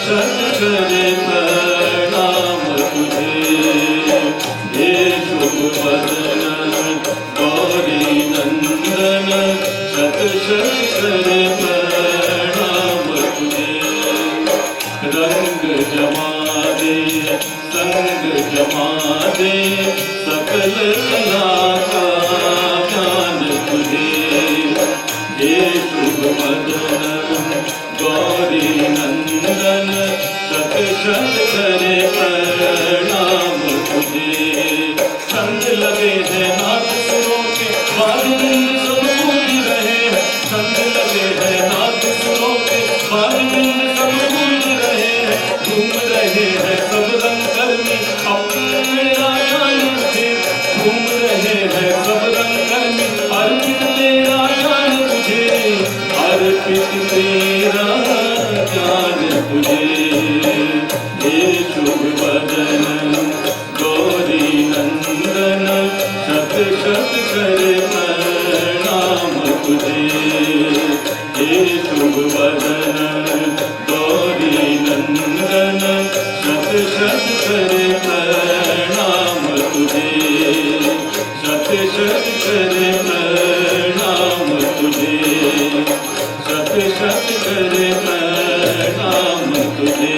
शत करे प्रणाम तुझे। हे शुभ वदन गौरी नंदन शत शत करे प्रणाम तुझे। रंग जमा दे संग जमा दे सकल कला का ज्ञान तुझे। हे शुभ वदन गौरी नंदन शत शत करे प्रणाम तुझे। संग लगे हैं नाथ सुरों के बारिंद सब गूंज रहे हैं। संग लगे हैं नाथ सुरों के बारिंद सब गूंज रहे हैं। घूम रहे हैं सब रंग कर्मी अपने राजान से। घूम रहे हैं सब रंग कर्मी अर्पित तेरा ज्ञान तुझे। अर्पित तेरा ज्ञान तुझे। हे शुभ वदन गौरी नंदन शत शत करे प्रणाम तुझे। हे शुभ वदन गौरी नंदन शत शत करे प्रणाम तुझे। शत शत करे प्रणाम तुझे। शत शत करे प्रणाम तुझे।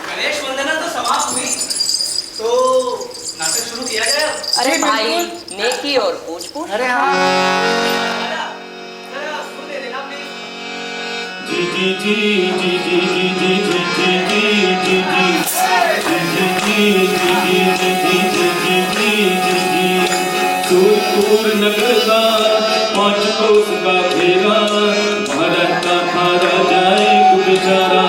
गणेश वंदना तो समाप्त हुई, तो नाटक शुरू किया जाए। अरे भाई नेकी और पूछ पूछ। अरे हाँ, जरा सुन ले लेना प्लीज। जी जी जी जी जी जी जी जी जी जी जी जी। सूरपुर नगर का 5 कोस का घेरा भारत का खारा जाए बेचारा।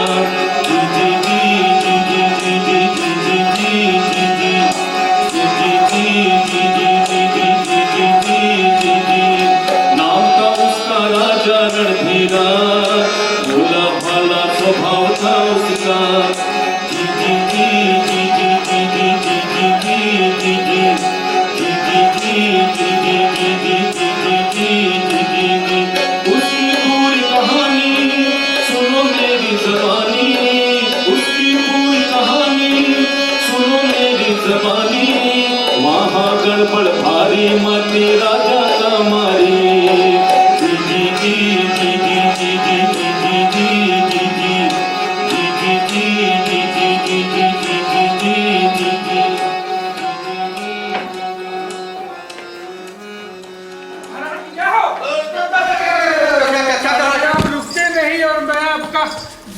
जी जी जी जी जी जी जी जी जी जी जी नाम का उसका राजा रणधीरा भोला भाला स्वभाव था उसका। जी जी जी जी जी जी जी जी जी जी जी उसकी पूरी कहानी सुनो मेरी ज़बानी। उसकी पूरी कहानी सुनो मेरी ज़बानी। वहाँ गड़बड़ भारी मती राजा का मारी। जी जी जी जी जी जी जी जी जी जी जी जी जी जी जी जी जी। रुकते नहीं और मैं आपका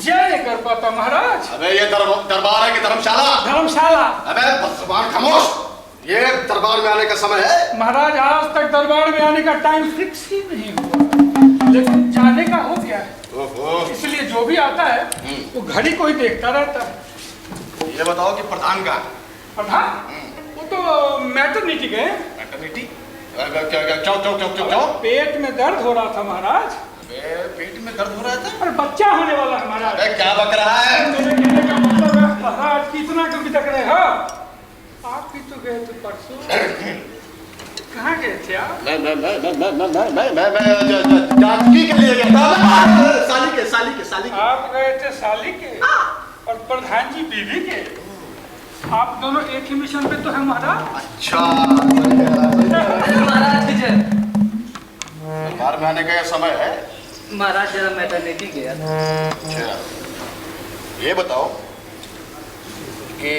जय नहीं कर पाता महाराज। अबे ये दरबार है कि धर्मशाला? धर्मशाला। अबे जुबान खामोश, ये दरबार में आने का समय है। महाराज आज तक दरबार में आने का टाइम फिक्स ही नहीं हुआ, लेकिन जाने का हो गया है। ओहो। इसलिए जो भी आता है वो घड़ी को ही देखता रहता है। ये बताओ कि प्रधान का प्रधान वो तो मैटरनिटी गए। मैटरनिटी? क्यों? पेट में दर्द हो रहा था महाराज। पेट में दर्द हो रहा था? और बच्चा होने वाला है महाराज। क्या बक रहा है? मेरे कहने का मतलब है महाराज कितना कभी तक रहे हो? आप भी तो गए थे परसों। कहाँ गए थे आप? मैं जानकी के लिए गया था। साली के। आप गए थे साली के और प्रधान जी बीवी के। आप दोनों एक ही मिशन पे तो है महाराज। अच्छा महाराज विजय दरबार में आने का यह समय है। महाराज जरा मैटरनिटी गया था। अच्छा ये बताओ कि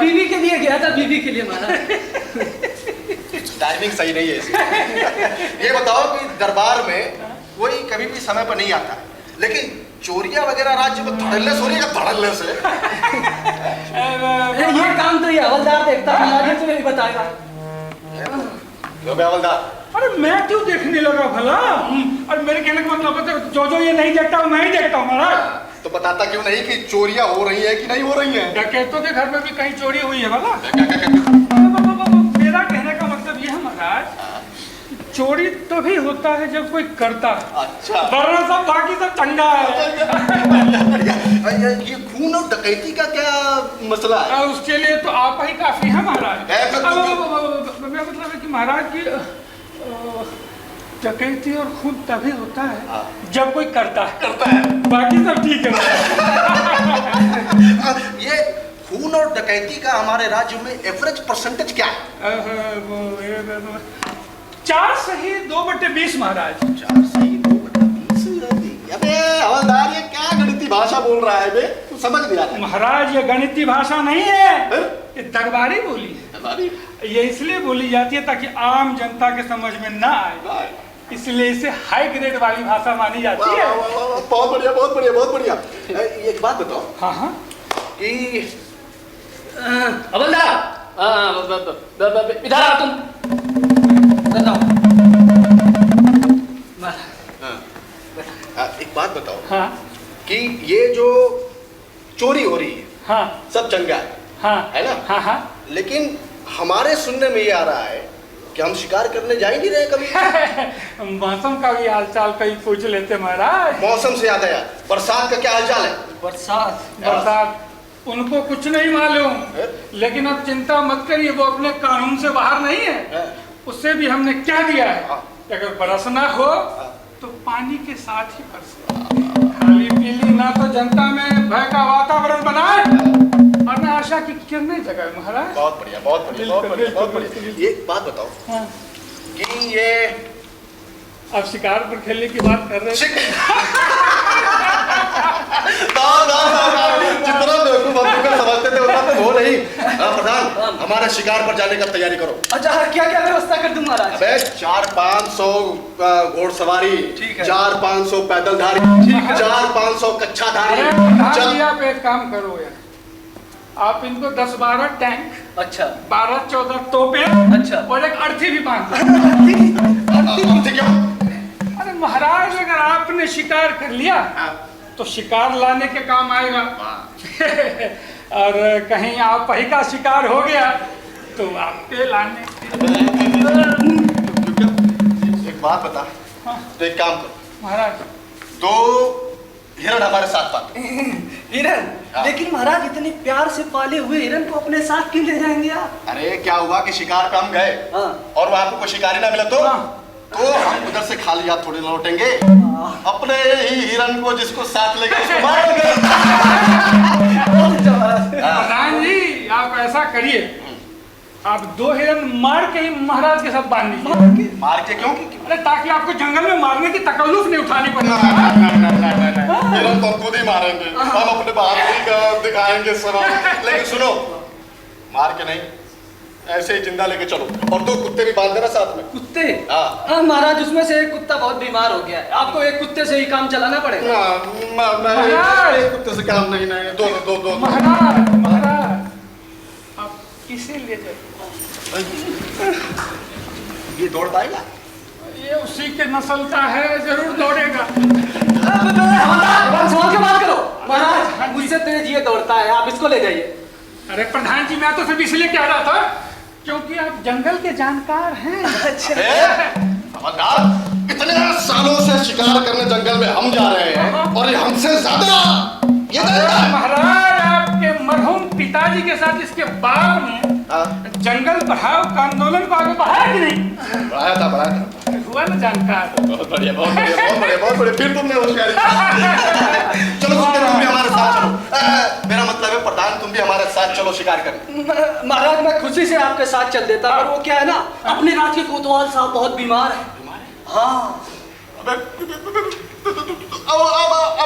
बीवी के लिए गया था। बीवी के लिए महाराज। टाइमिंग सही नहीं है इसकी। ये बताओ कि दरबार में कोई कभी भी समय पर नहीं आता, लेकिन चोरियां वगैरह राज्य में धड़ल्ले से हो रही है। धड़ल्ले से ये काम तो ये हवलदार देखता है महाराज, तो यही बताएगा। जो भी हवलदार। अरे मैं क्यों देखने लगा भला? और मेरे कहने का मतलब है जो ये नहीं देखता हूँ मैं ही देखता हूँ महाराज। तो बताता क्यों नहीं कि चोरियां हो रही है कि नहीं हो रही हैं? डकैतों के घर में भी कहीं चोरी हुई है भला? क्या? मेरा कहने का मतलब ये है महाराज, चोरी तभी होता है जब कोई करता है। अच्छा। वरना सब बाकी सब चंगा है। ये खून और डकैती का क्या मसला है? उसके लिए तो आप ही काफी है महाराज। मैं मेरा मतलब है कि महाराज की डकैती और खून तभी होता है हाँ। जब कोई करता है करता है। बाकी सब ठीक है। ये खून और डकैती का हमारे राज्य में एवरेज परसेंटेज क्या है? 4 सही 2/20 महाराज। 4 सही 2/20। अबे हवलदार, ये क्या गणितीय भाषा बोल रहा है बे? तू समझ नहीं आता। महाराज ये गणितीय भाषा नहीं है, ये दरबारी बोली है। ये इसलिए बोली जाती है ताकि आम जनता के समझ में ना आए, इसलिए इसे हाई ग्रेड वाली भाषा मानी जाती है। बहुत बढ़िया, बहुत बढ़िया, बहुत बढ़िया। एक बात बताओ हाँ हाँ कि हवलदार, इधर आओ तुम। बताओ। एक बात बताओ हाँ कि ये जो चोरी हो रही है हाँ सब चंगा हाँ है ना? हाँ हाँ लेकिन हमारे सुनने में ये आ रहा है कि हम शिकार करने जा ही नहीं रहे कभी। मौसम का भी हालचाल कहीं पूछ लेते महाराज। मौसम से याद आया, बरसात का क्या हालचाल है? बरसात उनको कुछ नहीं मालूम, लेकिन अब चिंता मत करिए, वो अपने कानून से बाहर नहीं है। उससे भी हमने क्या दिया है कि अगर बरसना हो तो पानी के साथ ही बरसे, खाली पीली ना तो जनता में भय का वातावरण बनाए और ना आशा की किरणें जगाए महाराज। बहुत बढ़िया, बहुत बढ़िया, बहुत बढ़िया, बहुत बढ़िया। एक बात बताओ हाँ। कि ये अब शिकार पर खेलने की बात कर रहे हैं। जितना बेवकूफ हम लोग समझते थे उतना तो वो नहीं। प्रधान, हमारे शिकार पर जाने का तैयारी करो। अच्छा, क्या क्या व्यवस्था कर दूं महाराज? अबे 400-500 घोड़सवारी, ठीक है। 400-500 पैदलधारी, 400-500 कच्छाधारी। आप एक काम करो यार, आप इनको 10-12 टैंक, अच्छा 12-14 तोपे, अच्छा। और एक अर्थी भी बांध दो। ठीक है। अरे महाराज, अगर आपने शिकार कर लिया तो शिकार लाने के काम आएगा। और कहीं आप ही का शिकार हो गया तो आपके लाने। एक बात बता, हाँ। तो एक काम करो, महाराज 2 हिरण हमारे साथ पालो। हिरन? हाँ। लेकिन महाराज, इतने प्यार से पाले हुए हिरन को अपने साथ क्यों ले जाएंगे आप? अरे क्या हुआ कि शिकार पे हम गए हाँ। और वहां पे कोई शिकारी ना मिला तो हाँ। हम उधर से खाली हाथ थोड़ी लौटेंगे। अपने ही हिरन को जिसको साथ लेके उसको मारेंगे। प्रधान जी, आप ऐसा करिए, आप 2 हिरन मार के ही महाराज के साथ बांध दीजिए। मार के क्यों? अरे ताकि आपको जंगल में मारने की तकल्लुफ नहीं उठानी पड़े। हिरन तो खुद ही मारेंगे, हम अपने बहादुरी का दिखाएंगे सब। लेकिन सुनो, मार के नहीं, ऐसे ही जिंदा लेके चलो, और 2 कुत्ते भी बांध देना साथ में। कुत्ते? हाँ। हाँ महाराज, उसमें से एक कुत्ता बहुत बीमार हो गया है, आपको एक कुत्ते से ही काम चलाना पड़ेगा। महाराज! एक कुत्ते से काम नहीं, 2 महाराज, आप किसे ले जाए? ये दौड़ पाएगा? ये उसी के नस्ल का है, जरूर दौड़ेगा। हवलदार, समझ के बात करो। महाराज, मुझसे तेज ये दौड़ता है, आप इसको ले जाइए। अरे प्रधान जी, मैं तो सिर्फ इसलिए कह रहा था क्योंकि आप जंगल के जानकार हैं। अच्छा। इतने सालों से शिकार करने जंगल में हम जा रहे हैं और ये हमसे ज्यादा ये महाराज, आपके मरहूम पिताजी के साथ इसके बाद में जंगल बढ़ाओ का आंदोलन को आगे बढ़ाया कि नहीं? बढ़ाया था। हुआ ना जानकार। बहुत बढ़िया, बहुत बढ़िया, बहुत बढ़िया, बहुत बढ़िया। फिर तुमने होशियारी। चलो तुम भी हमारे साथ चलो। मेरा मतलब है प्रधान, तुम भी हमारे साथ चलो शिकार करने। महाराज, मैं खुशी से आपके साथ चल देता, पर वो क्या है ना, अपने राज के कोतवाल साहब बहुत बीमार है। हाँ। अब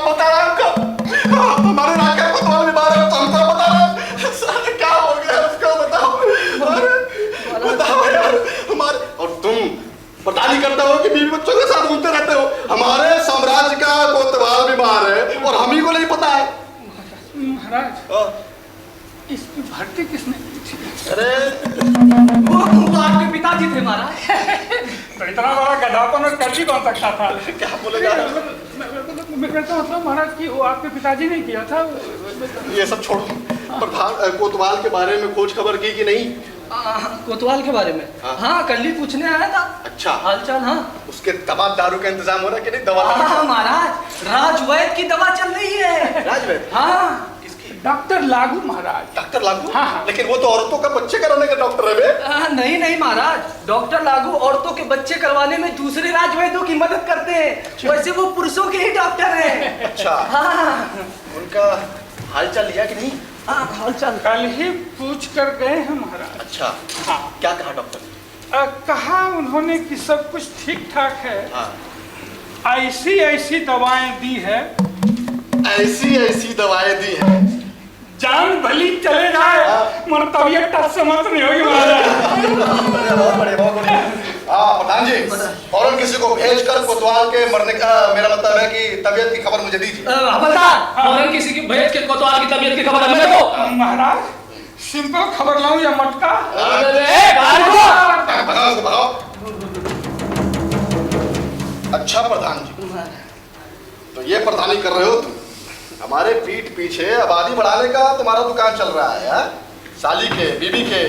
बता रहा हमको, हमारे राज का कोतवाल बीमार है तो हमको बता रहा क्या हो गया उसको बताओ। बताओ यार, हमारे और तुम प्रधानी करते हो कि बीवी बच्चों के साथ घूमते रहते हो। हमारे साम्राज्य का कोतवाल बीमार है और हम ही को नहीं पता है। महाराज, इसकी भर्ती किसने की थी? अरे वो आपके पिताजी थे महाराज। तो इतना बड़ा गधापन और कर भी कौन सकता था? क्या बोलेगा? मेरा तो मतलब महाराज कि वो आपके पिताजी ने किया था। ये सब छोड़ो, प्रधान कोतवाल के बारे में खोज खबर की कि नहीं? कोतवाल के बारे में? हाँ, कल ही पूछने आया था। अच्छा, हालचाल। हाँ, उसके दवा दारू का इंतजाम हो रहा है कि नहीं? दवा हाँ महाराज, राजवैद की दवा चल रही है। राजवैद? हाँ। किसकी? डॉक्टर लागू महाराज। डॉक्टर लागू? हाँ, हाँ। लेकिन वो तो औरतों का बच्चे कराने का डॉक्टर है बे। नहीं नहीं महाराज, डॉक्टर लागू औरतों के बच्चे करवाने में दूसरे राजवैद्यों की मदद करते हैं, वैसे वो पुरुषों के ही डॉक्टर हैं। अच्छा। हाँ। उनका हालचाल लिया कि नहीं? हाँ हालचाल कल ही पूछ कर गए हैं महाराज। अच्छा। हाँ। क्या कहा डॉक्टर? कहा उन्होंने कि सब कुछ ठीक ठाक है। हाँ। ऐसी ऐसी दवाएं दी है, ऐसी दवाएं दी है, जान भली चले जाए मगर तबीयत टस समझ नहीं होगी महाराज। बहुत बड़े प्रधान जी, फौरन किसी को भेजकर कोतवाल के मरने का, मेरा मतलब है कि तबीयत की खबर मुझे दीजिए। हवलदार, फौरन किसी की भेज के कोतवाल की तबीयत की खबर हमें दो। महाराज सिंपल खबर लाऊं या मटका? भगाओ। अच्छा प्रधान जी, तो ये प्रधानी कर रहे हो तुम? हमारे पीठ पीछे आबादी बढ़ाने का तुम्हारा दुकान चल रहा है, हा? साली के, बीबी के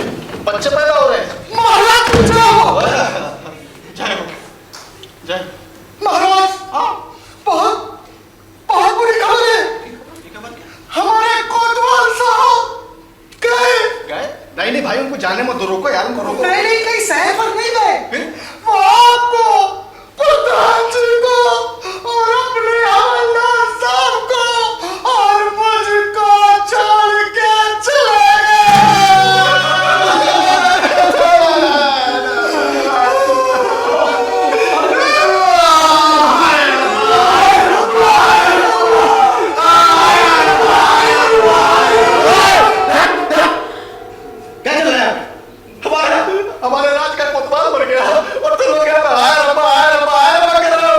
बच्चे पैदा हो रहे हैं। महाराज पूछ रहा हो। जय महाराज, बहुत बहुत बुरी खबर है। हमारे कोतवाल साहब गए? नहीं भाई, उनको जाने मत दो, रोको यार, उनको रोको। नहीं कहीं शहर पर नहीं गए, वो आपको, प्रधान जी को और अपने हवलदार साहब को और मुझको छोड़ के चले हमारे राज का कोतवाल मर गया और तुम लोग आया रबा कर रहे हो।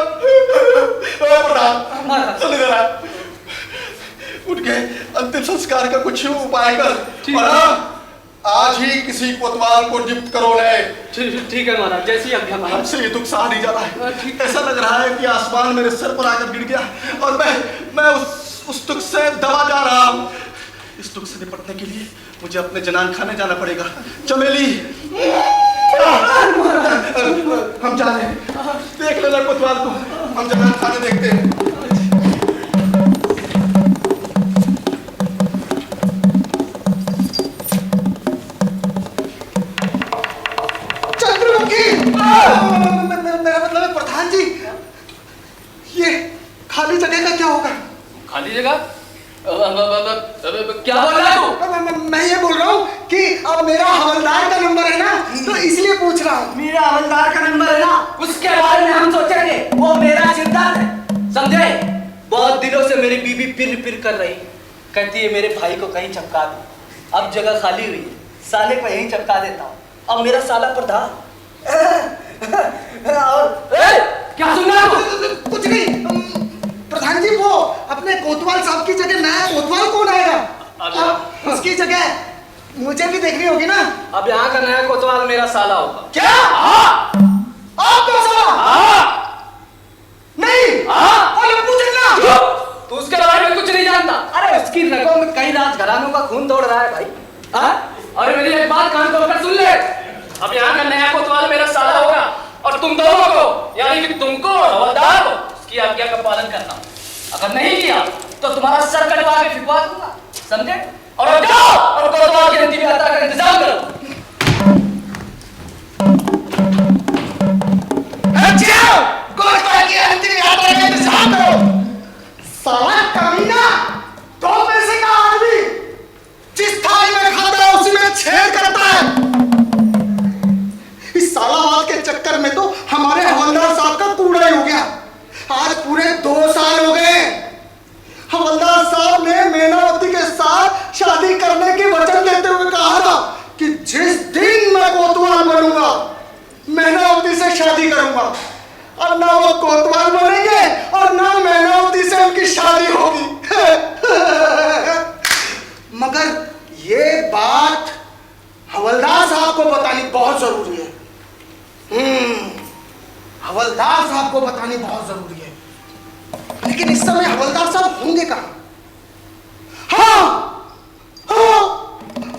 प्रधान सुन जरा, उनके अंतिम संस्कार का कुछ उपाय कर और आज ही किसी कोतवाल को नियुक्त करो। ठीक है महाराज, जैसी आज्ञा महाराज। हमसे ये दुख सहा नहीं जा रहा है। ऐसा लग रहा है कि आसमान मेरे सर पर आकर गिर गया और मैं उस दुख से दबा जा रहा हूँ। इस दुख से निपटने के लिए मुझे अपने जनान खाने जाना पड़ेगा। चमेली, हम जा रहे हैं, देख लेना कोतवाल को, हम जनान खाने देखते हैं। चंद्रमुखी, मेरा मतलब है प्रधान जी, ये खाली जगह का क्या होगा? खाली जगह? क्या बोल रहा है तू? मैं ये बोल रहा हूँ कि अब मेरा हवलदार का नंबर है ना, तो इसलिए पूछ रहा हूँ। मेरा हवलदार का नंबर है ना, उसके बारे में हम सोचेंगे, वो मेरा सिद्धांत है, समझे? बहुत दिनों से मेरी बीबी पिर कर रही, कहती है मेरे भाई को कहीं चमका दो। अब जगह खाली हुई है, साले को यहीं चमका देता हूँ। अब मेरा साला प्रधान और क्या सुन रहा है? कुछ नहीं प्रधान जी, वो अपने कोतवाल साहब की जगह नया कोतवाल कौन आएगा? अब उसकी जगह मुझे भी देखनी होगी ना। अब यहाँ का नया कोतवाल मेरा साला होगा। क्या? आपका साला? नहीं। तू उसके बारे में कुछ नहीं जानता। अरे उसकी रगों में कई राजघरानों का खून दौड़ रहा है भाई। अरे मेरी एक बात कान खोलकर सुन ले, अब यहाँ का नया कोतवाल मेरा साला होगा और तुम दोनों को, यानी कि तुमको और हवलदार को उसकी आज्ञा का पालन करना। अगर नहीं किया तो तुम्हारा सर कटवा के फिकवा दूंगा, समझे? और जाओ और कोतवाल की अंतिम यात्रा का इंतजाम करो। कोतवाल की अंतिम यात्रा का इंतजाम करो। साला कमीना, 2 पैसे का आदमी जिस थाली में खाता है उसी में छेद करता है। इस सालावाल के चक्कर में तो हमारे हवलदार साहब का कूड़ा ही हो गया। आज पूरे 2 साल हो गए। हवलदार साहब ने मैनावती के साथ शादी करने की वचन देते हुए कहा था कि जिस दिन मैं कोतवाल बनूंगा मैनावती से शादी करूंगा। और ना वो कोतवाल बनेंगे और ना मैनावती से उनकी शादी होगी। मगर ये बात हवलदार साहब को बतानी बहुत जरूरी है। हवलदार साहब को बतानी बहुत जरूरी है। लेकिन इस समय हवलदार साहब होंगे कहाँ?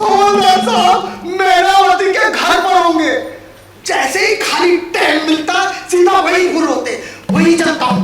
हवलदार साहब मैनावती के घर पर होंगे। जैसे ही खाली टाइम मिलता सीधा वही गुर होते, वही चलता हूं।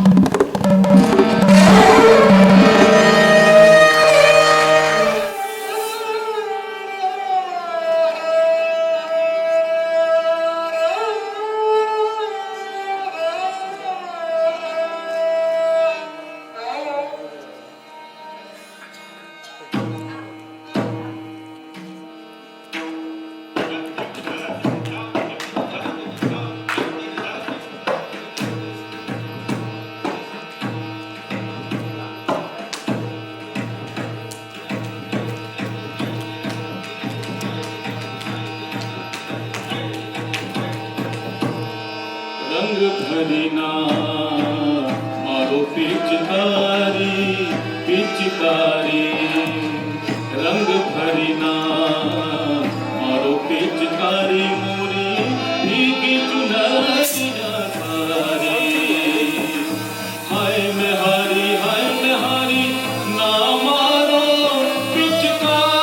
भरना मारो पिचकारी पिचकारी रंग भरना मारो पिचकारी मोरी भीगी चुनरिया सारी हाय में हारी ना मारो पिचकारी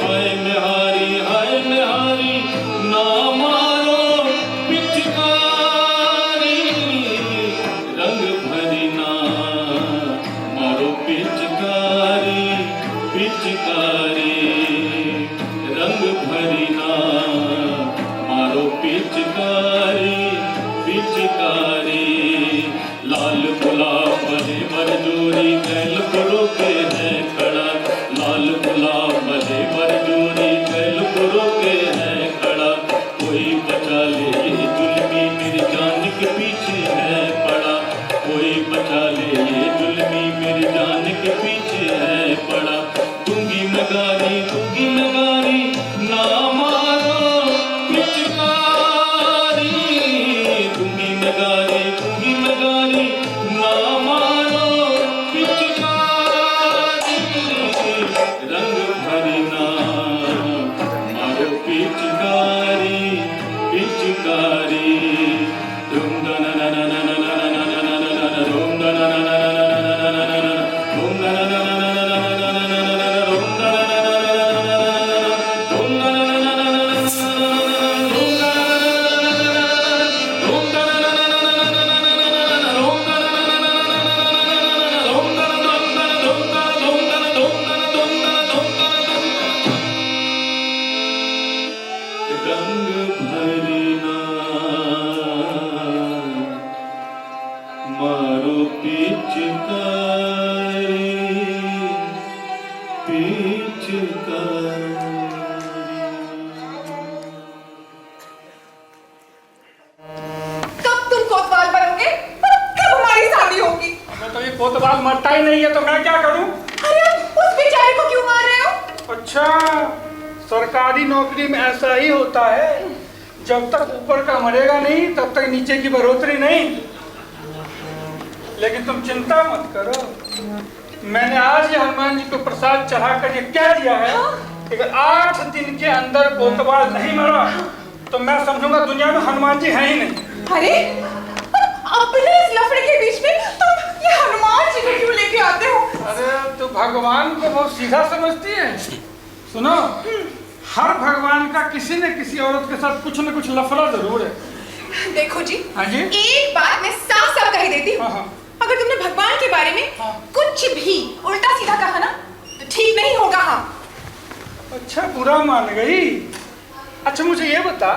हाय में हारी ना मारो पिचकारी रंग भरना मारो पिचकारी पिचकारी रंग भरना मारो पिचकारी पिचकारी लाल गुलाब बड़े मरजोरी कैल पुरो के है खड़ा लाल गुलाब बड़े मरजोरी कैल पुरो के है खड़ा कोई बचा ले ये जुल्मी मेरी जान के पीछे है पड़ा कोई बचा ले ये जुल्मी मेरी जान के पीछे है पड़ा दूंगी नगारी ना मारो पिचकारी दूंगी नगारी ना मारो पिचकारी रंग भरना मारो पिचकारी पिचकारी धूम दना ना ना ना ना ना ना ना ना ना ना धूम दना ना ना ना ना ना ना ना ना धूम दना ना ना ना ना ना ना ना ना ना धूम दना ना ना ना ना ना धूम दना ना ना ना ना ना धूम दना ना ना रंग भरना मारो पिचकारी पिचकारी कब तुम कोतवाल बनोगे? कब हमारी शादी होगी? तो ये कोतवाल मरता ही नहीं है तो मैं क्या करूं? अरे उस बेचारे को क्यों मार रहे हो? अच्छा, सरकारी नौकरी में ऐसा ही होता है, जब तक ऊपर का मरेगा नहीं तब तक नीचे की बढ़ोतरी नहीं। लेकिन तुम चिंता मत करो, मैंने आज ही हनुमान जी को प्रसाद चढ़ा कर ये कह दिया है कि अगर 8 दिन के अंदर कोतवाल नहीं मरा तो मैं समझूंगा दुनिया में हनुमान जी हैं ही नहीं। अरे अपने इस लफड़े के बीच में तुम ये हनुमान जी को क्यों लेके आते हो? अरे तो भगवान को बहुत सीधा समझती है। सुनो, हर भगवान का किसी न किसी औरत के साथ कुछ न कुछ लफड़ा जरूर है। देखो जी, हाँ जी? एक बात मैं साफ साफ कह देती हूँ, हाँ। अगर तुमने भगवान के बारे में कुछ भी उल्टा सीधा कहा ना तो ठीक नहीं होगा। हाँ अच्छा, बुरा मान गई। अच्छा मुझे ये बता,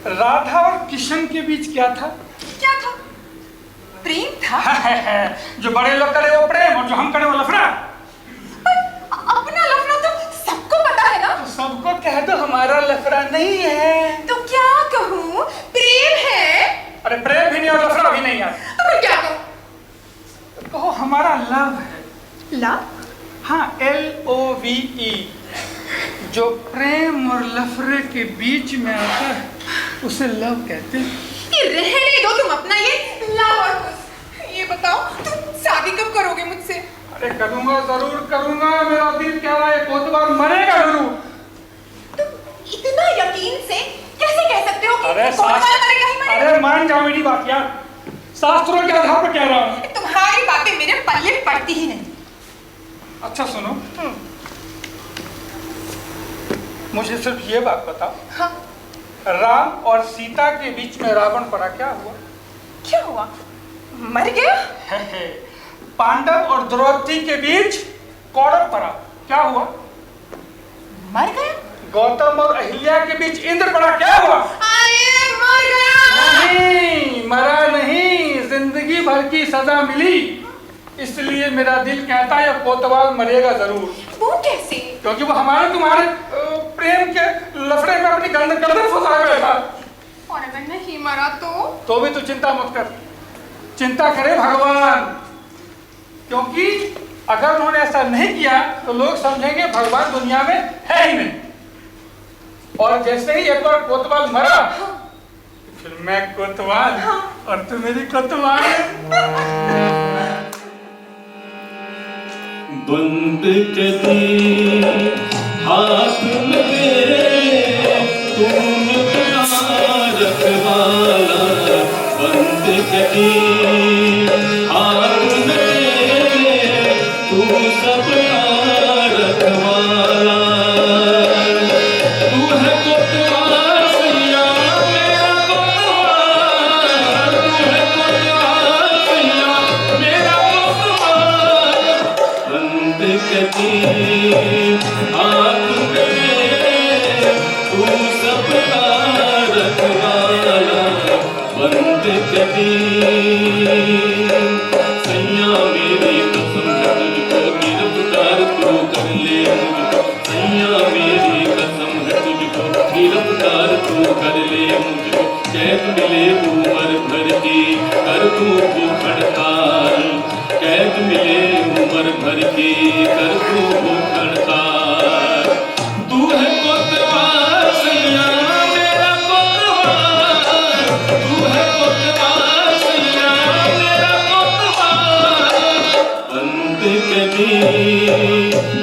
राधा और किशन के बीच क्या था? क्या था? प्रेम था। जो बड़े लोग करे वो प्रेम और जो हम करे वो लफड़ा। अपना लफड़ा तो सबको पता है ना। तो सबको कह दो हमारा लफड़ा नहीं है। तो क्या कहूँ? प्रेम है। अरे प्रेम भी नहीं और लफड़ा भी नहीं है। तो मैं क्या कहूँ? तो कहो हमारा लव है। लव? हाँ, LOVE। जो प्रेम और लफड़े के बीच में आता है उसे लव कहते हैं। ये रहने दो तुम अपना ये लव और कुछ। ये बताओ तुम शादी कब करोगे मुझसे? अरे करूंगा, जरूर करूंगा, मेरा दिल कह रहा है कोतवाल मरेगा जरूर। तुम इतना यकीन से कैसे कह सकते हो कि अरे कोतवाल मरेगा ही मरेगा? अरे मान जाओ मेरी बात यार, शास्त्रों के आधार पर कह रहा हूँ। तुम्हारी बातें मेरे पल्ले पड़ती ही नहीं। अच्छा सुनो, मुझे सिर्फ ये बात बताओ, हाँ? राम और सीता के बीच में रावण पड़ा, क्या हुआ? क्या हुआ? मर गया? पांडव और द्रौपदी के बीच कौरव पड़ा, क्या हुआ? मर गया? गौतम और अहिल्या के बीच इंद्र पड़ा, क्या हुआ? अरे मर गया? नहीं, मरा नहीं, जिंदगी भर की सजा मिली। इसलिए मेरा दिल कहता है कोतवाल मरेगा जरूर। वो कैसे? क्योंकि वो हमारे तुम्हारे प्रेम के लफड़े में अपनी गर्दन फंसा बैठा। और अगर नहीं मरा तो भी तू चिंता मत कर, चिंता करे भगवान, क्योंकि अगर उन्होंने ऐसा नहीं किया तो लोग समझेंगे भगवान दुनिया में है ही नहीं। और जैसे ही एक बार कोतवाल मरा फिर मैं कोतवाल और तू मेरी कोतवाल है। बंद कदी हाथ में तुम रखवाला, बंद कदी हाथ में तू सबका रखवाला। तू है कोतवाल सैया मेरा कोतवाल, तू है कोतवाल सैया मेरा कोतवाल। बंद कदी हाथ में तू सबका रखवाला, बंद कदी सैया मेरी कसम है तुझको गिरफ्तार तू कर ले मुझको, सैया मेरी कसम है तुझको गिरफ्तार तू कर ले मुझको। कैद मिले उम्र भर की कर तू भूख हड़ताल, कैद मिले उम्र भर की कर तू भूख हड़ताल। तू है कोतवाल सैया मेरा कोतवाल, तू है कोतवाल सैया मेरा कोतवाल। बंद कदी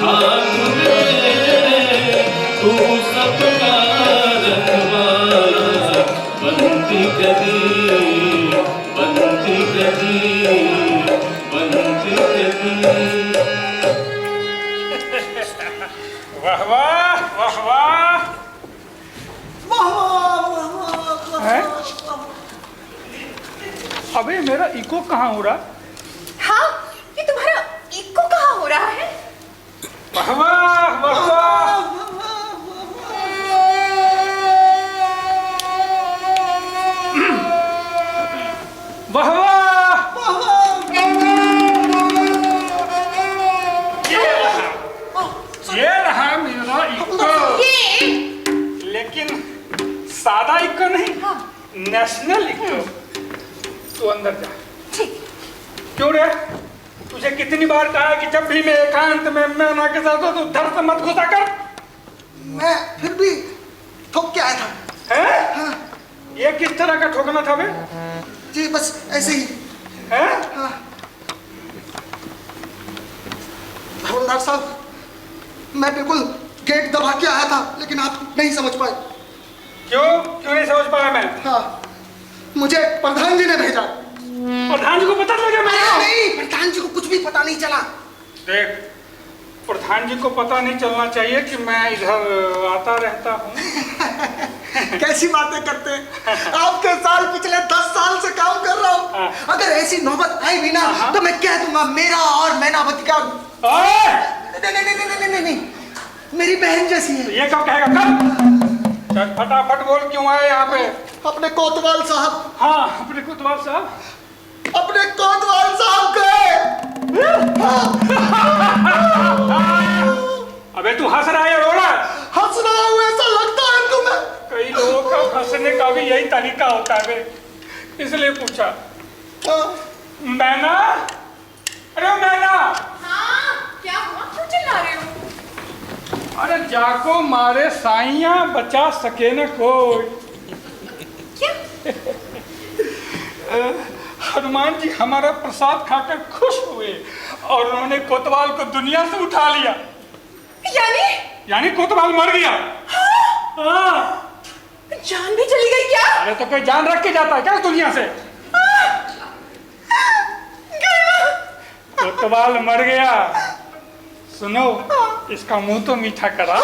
हाथ में तू सबका रखवाला, बंद कदी बंद कदी बंद कदी। वाह वाह वाह वाह। हैं? अबे मेरा इको कहाँ हो रहा? हाँ, ये तुम्हारा इको कहाँ हो रहा है? वाह वाह वाह वाह। वाह वाह। ये रहा मेरा इको, लेकिन सादा इको नहीं, नेशनल इको। तू अंदर जा। क्यों रे? तुझे कितनी बार कहा कि जब भी मैं एकांत में मैना के साथ हो तो धर से मत घुसा कर। मैं फिर भी ठोक के आया था। हैं? ये किस तरह का ठोकना था बे? जी बस ऐसे ही। हैं? हाँ। हवलदार साहब, मैं बिल्कुल गेट दबा के आया था, लेकिन आप नहीं समझ पाए। क्यों नहीं समझ पाया मैं? हाँ, मुझे प्रधान जी ने भेजा। प्रधान जी को पता लगा मैं? नहीं, प्रधान जी को कुछ भी पता नहीं चला। देख, प्रधान जी को पता नहीं चलना चाहिए कि मैं इधर आता रहता हूँ। कैसी बातें करते हैं? आपके साल पिछले 10 साल से काम कर रहा हूँ। अगर ऐसी नौबत आई भी ना तो मैं कह दूंगा मेरा और मैनावती का। नहीं, मेरी बहन जैसी है। ये कब कहेगा? कब? चल फटाफट बोल, क्यों आए यहाँ पे? अपने कोतवाल साहब। हाँ, अपने कोतवाल साहब। अपने कोतवाल साहब गए। अबे तू हंस रहा है या रो रहा है? हंस रहा हूँ, ऐसा लगता है तुम्हें? कई लोगों का हंसने का भी यही तरीका होता है बे, इसलिए पूछा। मैना, अरे मैना। हाँ, क्या हुआ? क्यों चिल्ला रहे हो? अरे जाको मारे साइया बचा सके न कोई। क्या? हनुमान जी हमारा प्रसाद खाकर खुश हुए और उन्होंने कोतवाल को दुनिया से उठा लिया। यानी कोतवाल मर गया। हाँ। जान भी चली गई क्या? अरे तो कोई जान रख के जाता है क्या दुनिया से? कोतवाल मर गया। सुनो, इसका मुंह तो मीठा करा।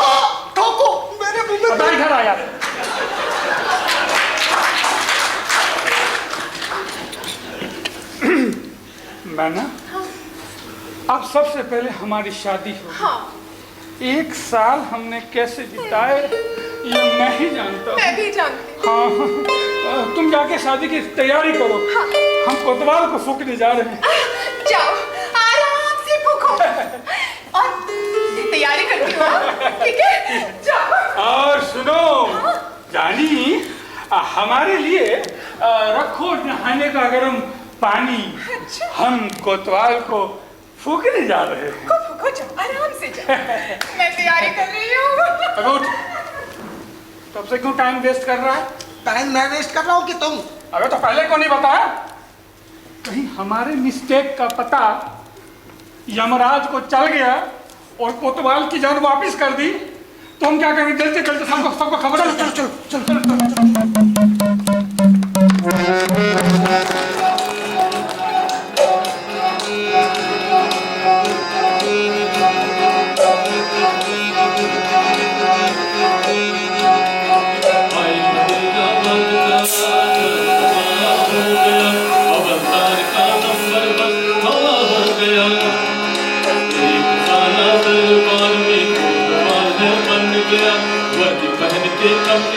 ठोको मेरे मुंह में। इधर आया। मैना, अब सबसे पहले हमारी शादी हो। हाँ। 1 साल हमने कैसे बिताए ये मैं ही जानता हूँ। मैं भी जानती हूँ। हाँ, तुम जाके शादी की तैयारी करो। हाँ। हम कोतवाल को फूकने जा रहे हैं। जाओ, आराम से फूको। और तैयारी करती हूँ, ठीक है? जाओ। और सुनो जानी, हमारे लिए रखो नहाने का गर्म पानी। अच्छा। हम कोतवाल को फूकने जा रहे हैं। फूको, जाओ, आराम से जाओ। मैं तैयारी कर रही हूँ। अब उठ। तब से क्यों टाइम वेस्ट कर रहा है? टाइम मैं वेस्ट कर रहा हूँ कि तुम? अबे तो पहले को नहीं बताया? कहीं हमारे मिस्टेक का पता यमराज को चल गया और कोतवाल की जान वापस कर दी तो हम क्या करेंगे? जल्दी जल्दी सबको खबर। चल चल चल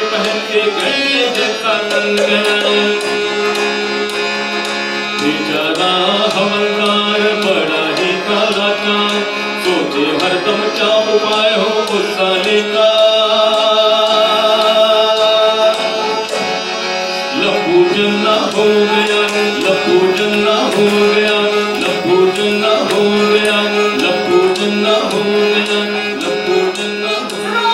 पहन के गए जैसा तन बेचारा हवलदार बड़ा ही काला था, सोचे हरदम क्या उपाय हो गुस्सा का। लपू जन्ना हो गया, लपू जन्ना हो गया, लपू जन्ना हो गया, लपू जन्ना हो गया, लपू जन्ना हो गया।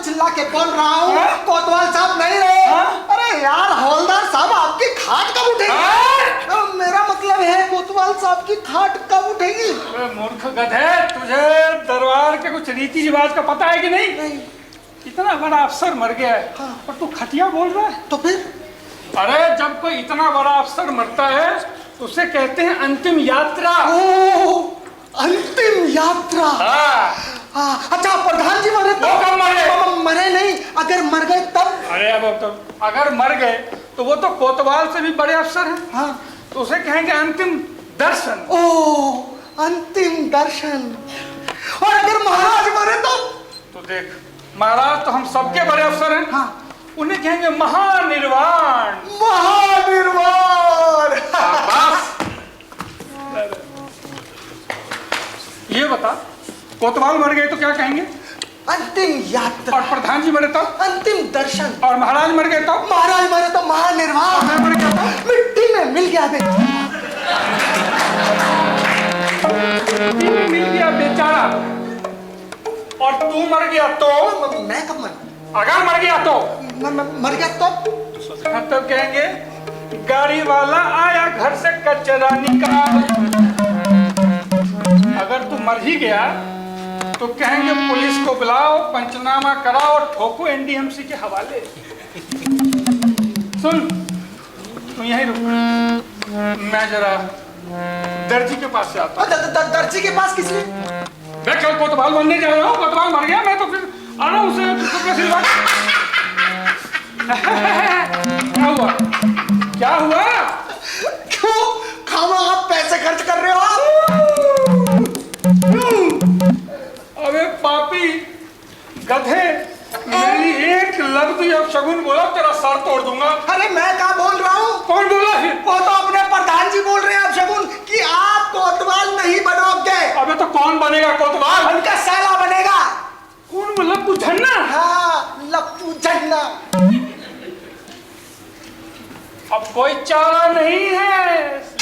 चिल्ला के बोल रहा हूँ कोतवाल साहब नहीं रहे। अरे यार हवलदार साहब आपकी खाट कब उठेगी? मेरा मतलब है कोतवाल साहब की खाट कब उठेगी? मूर्ख गधे, तुझे दरबार के कुछ रीति रिवाज का पता है कि नहीं? नहीं। इतना बड़ा अफसर मर गया है और तू खटिया बोल रहा है? तो फिर? अरे जब कोई इतना बड़ा अफसर मरता है तो उसे कहते हैं अंतिम यात्रा। अंतिम यात्रा। अच्छा प्रधान जी मरे तो? वो कब मरे? मरे नहीं, अगर मर गए तब? अरे अब तो अगर मर गए तो वो तो कोतवाल से भी बड़े अफसर हैं। हाँ। तो उसे कहेंगे अंतिम दर्शन। ओह अंतिम दर्शन। और अगर महाराज मरे तो देख, महाराज तो हम सबके बड़े अफसर हैं। हाँ। उन्हें कहेंगे महानिर्वाण। महानिर्वाण। बस ये बता, कोतवाल मर गए तो क्या कहेंगे? अंतिम यात्रा। और प्रधान जी मरे तो? अंतिम दर्शन। और महाराज मर गए तो? महाराज मरे तो महानिर्वाण। मैं मर गया तो? मिट्टी में मिल गया मिल गया बेचारा। और तू मर गया तो? मैं कब मर? अगर मर गया तो? मर गया तो? तब कहेंगे गाड़ी वाला आया घर से कचरा निकाल। अगर तू मर ही गया तो कहेंगे पुलिस को बुलाओ, पंचनामा कराओ, ठोको एनडीएमसी के हवाले। सुन, तू यहीं रुक, मैं जरा दर्जी के पास से आता हूँ। दर्जी के पास किस लिए? मैं कल कोतवाल बनने जा रहा हूँ। कोतवाल मर गया, मैं तो फिर आ रहा हूँ उसे सिलवा। क्या हुआ? क्या हुआ? क्यों खामा आप पैसे खर्च कर रहे हो आप? अबे पापी गधे, मेरी एक लफ्ज या शगुन बोला तेरा सर तोड़ दूंगा। अरे मैं क्या बोल रहा हूँ? कौन बोला फिर? वो तो अपने प्रधान जी बोल रहे हैं अब शगुन कि आप कोतवाल नहीं बनोगे। अबे तो कौन बनेगा कोतवाल? उनका साला बनेगा। कौन? लप्पू झन्ना? हाँ लप्पू झन्ना। अब कोई चारा नहीं है,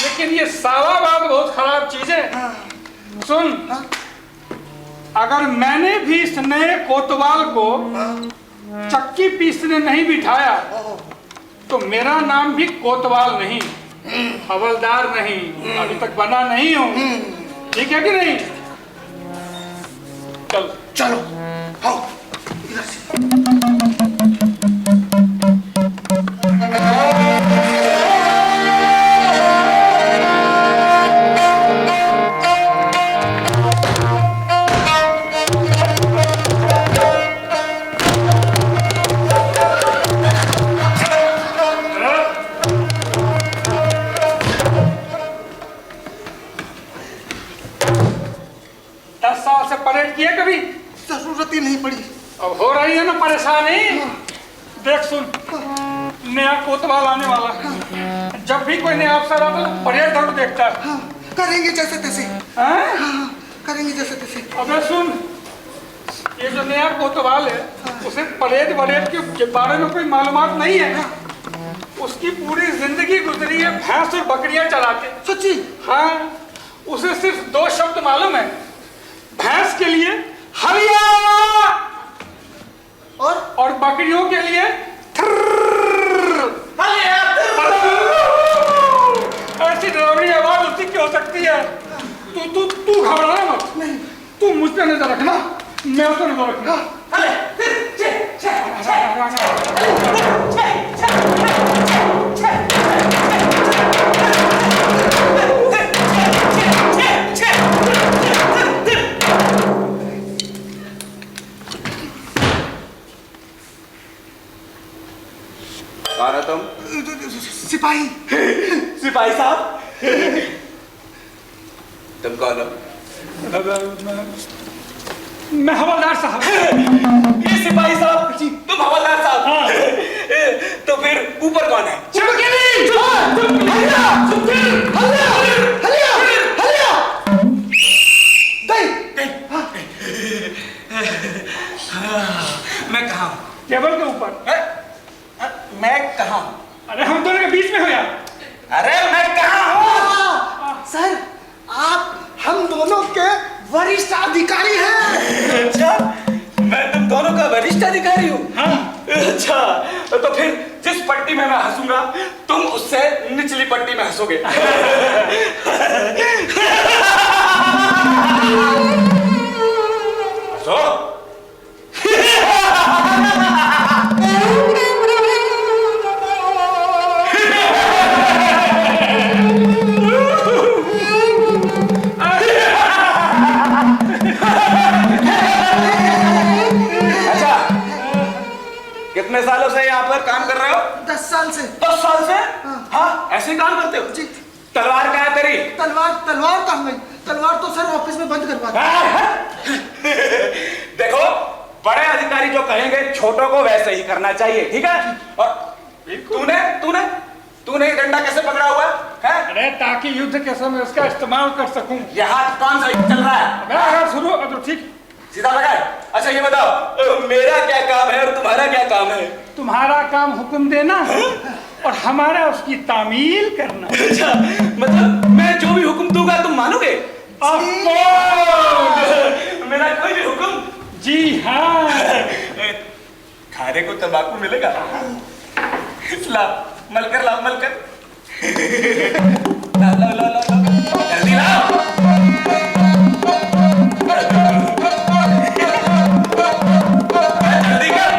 लेकिन ये साला बात बहुत खराब चीज है। सुन, अगर मैंने भी इस नए कोतवाल को चक्की पीसने नहीं बिठाया तो मेरा नाम भी कोतवाल नहीं, हवलदार नहीं, अभी तक बना नहीं हूं। ठीक है कि नहीं? चल चलो आओ इधर से। परेड किए कभी? जरूरत ही नहीं पड़ी। अब हो रही है ना परेशानी। देख सुन, नया कोतवाल आने वाला है। जब भी कोई नया अफसर आता है परेड जरूर देखता है। हाँ, करेंगे जैसे तैसे। हाँ, करेंगे जैसे तैसे। अबे सुन, ये जो नया कोतवाल है उसे परेड वरेड के बारे में कोई मालूमात नहीं है। उसकी पूरी जिंदगी गुजरी है भैंस और बकरियां चला के। सच्ची? हाँ, उसे सिर्फ 2 शब्द मालूम है। भैंस के लिए हलिया और बकरियों के लिए ऐसी डरावनी आवाज उसकी क्यों हो सकती है? तू घबराना मत। नहीं, तू मुझ पे नजर रखना, मैं उस पर नजर रखूंगा। कौन है तुम? सिपाही। सिपाही साहब, तुम कौन हो? मैं हवलदार साहब। ये सिपाही साहब जी, तुम हवलदार साहब? हाँ। तो फिर ऊपर कौन है? मैं कहाँ हूँ? टेबल के ऊपर। मैं कहाँ हूँ? अरे हम दोनों के बीच में हो यार। अरे मैं कहाँ हूँ? सर, आप हम दोनों के वरिष्ठ अधिकारी हैं। अच्छा, मैं तुम दोनों का वरिष्ठ अधिकारी हूँ? हाँ। अच्छा, तो फिर जिस पट्टी में मैं हंसूंगा तुम उससे निचली पट्टी में हंसोगे। हंसो। कितने सालों से यहाँ पर काम कर रहे हो? 10 साल से। 10 साल से? हाँ, ऐसे ही काम करते हो? जी। तलवार कहाँ है तेरी? तलवार कहाँ गई? तलवार तो सर ऑफिस में बंद करवा दी। देखो, बड़े अधिकारी जो कहेंगे छोटों को वैसे ही करना चाहिए, ठीक है? और तूने डंडा कैसे पकड़ा हुआ है? अरे ताकि युद्ध के समय उसका इस्तेमाल कर सकूं। ये हाथ कौन सा चल रहा है? अगर शुरू तो ठीक सीधा लगा है। अच्छा ये बताओ, मेरा क्या काम है और तुम्हारा क्या काम है? तुम्हारा काम हुक्म देना और हमारा उसकी तामील करना। अच्छा, मतलब मैं जो भी हुक्म दूंगा तुम मानोगे? मेरा कोई भी हुक्म? जी हाँ। खाने को तंबाकू मिलेगा? लाओ, मलकर लाओ, मलकर। लाओ, जल्दी लाओ। जल्दी कर।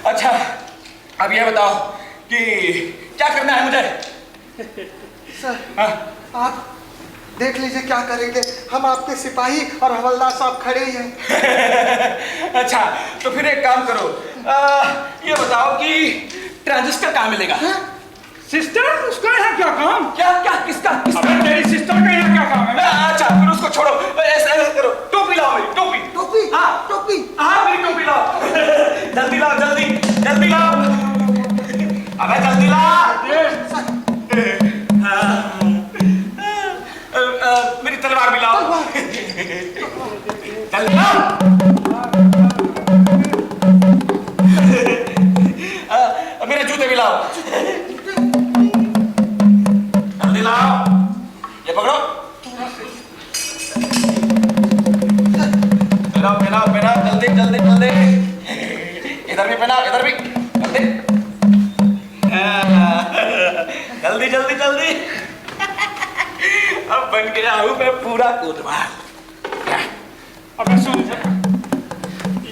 अच्छा, अब ये बताओ कि क्या करना है मुझे? सर, आप देख लीजिए क्या करेंगे। हम आपके सिपाही और हवलदार साहब खड़े ही हैं। अच्छा, तो फिर एक काम करो, ये बताओ कि ट्रांजिस्टर कहाँ मिलेगा? सिस्टर, उसका यहाँ क्या काम? क्या किसका? अबे तेरी सिस्टर का यहाँ क्या काम है? अच्छा, फिर उसको छोड़ो, ऐसा करो, टोपी लाओ मेरी, टोपी। टोपी? हाँ, टोपी? हाँ, मेरी टोपी लाओ। जल्दी लाओ, जल्दी लाओ। अबे जल्दी लाओ। मेरी तलवार भी लाओ। जल्दी लाओ। मेरे जूते भी लाओ। जल्दी लाओ। ये पकड़ो। पहनाओ, जल्दी। इधर भी पहनाओ, इधर भी। जल्दी। अब बन गया हूँ मैं पूरा कोतवाल। अबे सुन,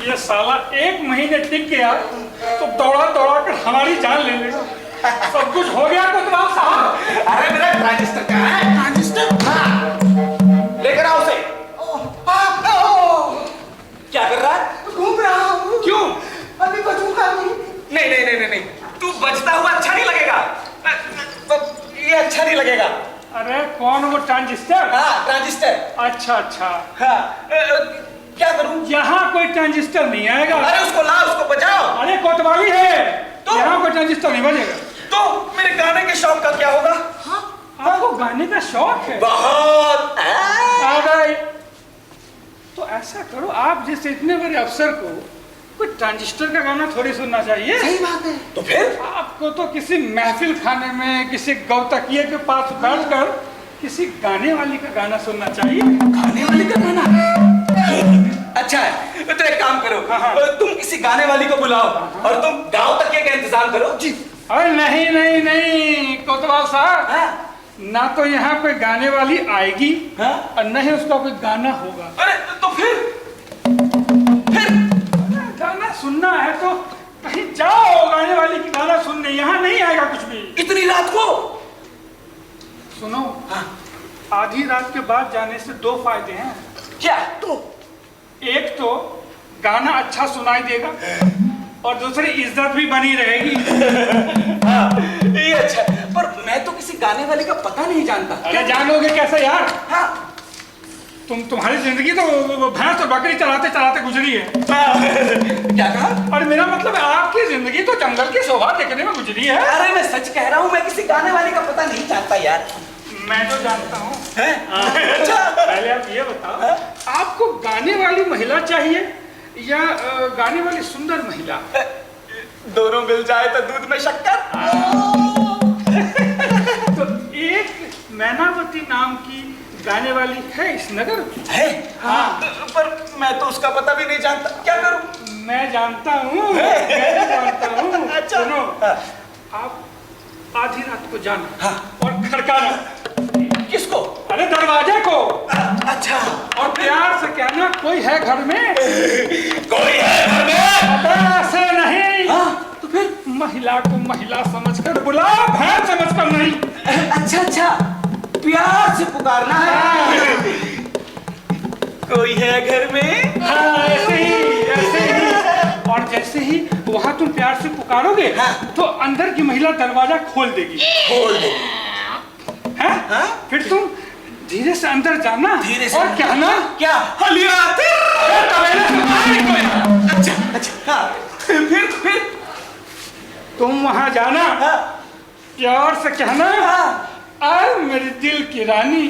ये साला 1 महीने टिक गया तो दौड़ा कर हमारी जान ले ले। सब कुछ हो गया कोतवाल साहब। अरे मेरा ट्रांजिस्टर कहाँ है? ट्रांजिस्टर? हाँ, लेकर आओ उसे। क्या कर रहा है? घूम रहा हूँ। क्यों? अभी बचूंगा नहीं, तू बचता हुआ अच्छा नहीं लगेगा। ये अच्छा नहीं लगेगा। अरे कौन वो ट्रांजिस्टर? हाँ, ट्रांजिस्टर। अच्छा। हाँ, क्या करूं? यहाँ कोई ट्रांजिस्टर नहीं आएगा। अरे उसको लाओ, उसको बचाओ। अरे कोतवाली है तो? यहाँ कोई ट्रांजिस्टर नहीं बजेगा। तो मेरे गाने के शौक का क्या होगा? आपको गाने का शौक है? बहुत। आ गई। तो ऐसा करो, आप जैसे इतने बड़े अफसर को कोई ट्रांजिस्टर का गाना थोड़ी सुनना चाहिए। सही बात है। तो फिर आपको तो किसी महफिल खाने में किसी गौतकिये के पास बैठकर किसी गाने वाली का गाना सुनना चाहिए। गाने वाली का गाना? अच्छा है, तो एक काम करो, तुम किसी गाने वाली को बुलाओ और तुम गाँव तक का इंतजाम करो। जी। अरे नहीं नहीं नहीं कोतवाल साहब, ना तो यहाँ कोई गाने वाली आएगी और न ही उसका कोई गाना होगा। अरे तो फिर गाना सुनना है तो कहीं जाओ गाने वाली की गाना सुनने, यहाँ नहीं आएगा कुछ भी। इतनी रात को? सुनो, आधी रात के बाद जाने से दो फायदे हैं। क्या? तो एक तो गाना अच्छा सुनाई देगा और दूसरी इज्जत भी बनी रहेगी। ये अच्छा, पर मैं तो किसी गाने वाले का पता नहीं जानता। क्या जानोगे कैसे यार? हाँ। तुम्हारी जिंदगी तो भैंस और बकरी चलाते चलाते गुजरी है। क्या कहा? और मेरा मतलब है आपकी जिंदगी तो जंगल की शोभा देखने में गुजरी है। अरे मैं सच कह रहा हूँ, मैं किसी गाने वाले का पता नहीं जानता यार। मैं तो जानता हूँ। अच्छा, पहले आप ये बताओ, आपको गाने वाली महिला चाहिए या गाने वाली सुंदर महिला? दोनों मिल जाए तो दूध में शक्कर। तो एक मैनावती नाम की गाने वाली है इस नगर है? हाँ। पर मैं तो उसका पता भी नहीं जानता, क्या करूं? मैं जानता हूँ, मैं जानता हूँ। अच्छा। सुनो, आप आधी रात को जाना और खड़काना। किसको? अरे दरवाजे को। अच्छा। और प्यार से कहना कोई है घर में। कोई है घर में? ऐसे नहीं। तो फिर महिला को महिला समझकर बुलाओ, भैंस समझकर नहीं। अच्छा अच्छा, प्यार से पुकारना है। कोई है घर में? हाँ, ऐसे ही। और जैसे ही वहाँ तुम प्यार से पुकारोगे तो अंदर की महिला दरवाजा खोल देगी। खोल दो। हाँ? फिर तुम धीरे से अंदर जाना। धीरे से? और कहना क्या? हलिया। अच्छा अच्छा। हाँ। फिर तुम वहाँ जाना, प्यार से कहना, आए मेरे दिल की रानी।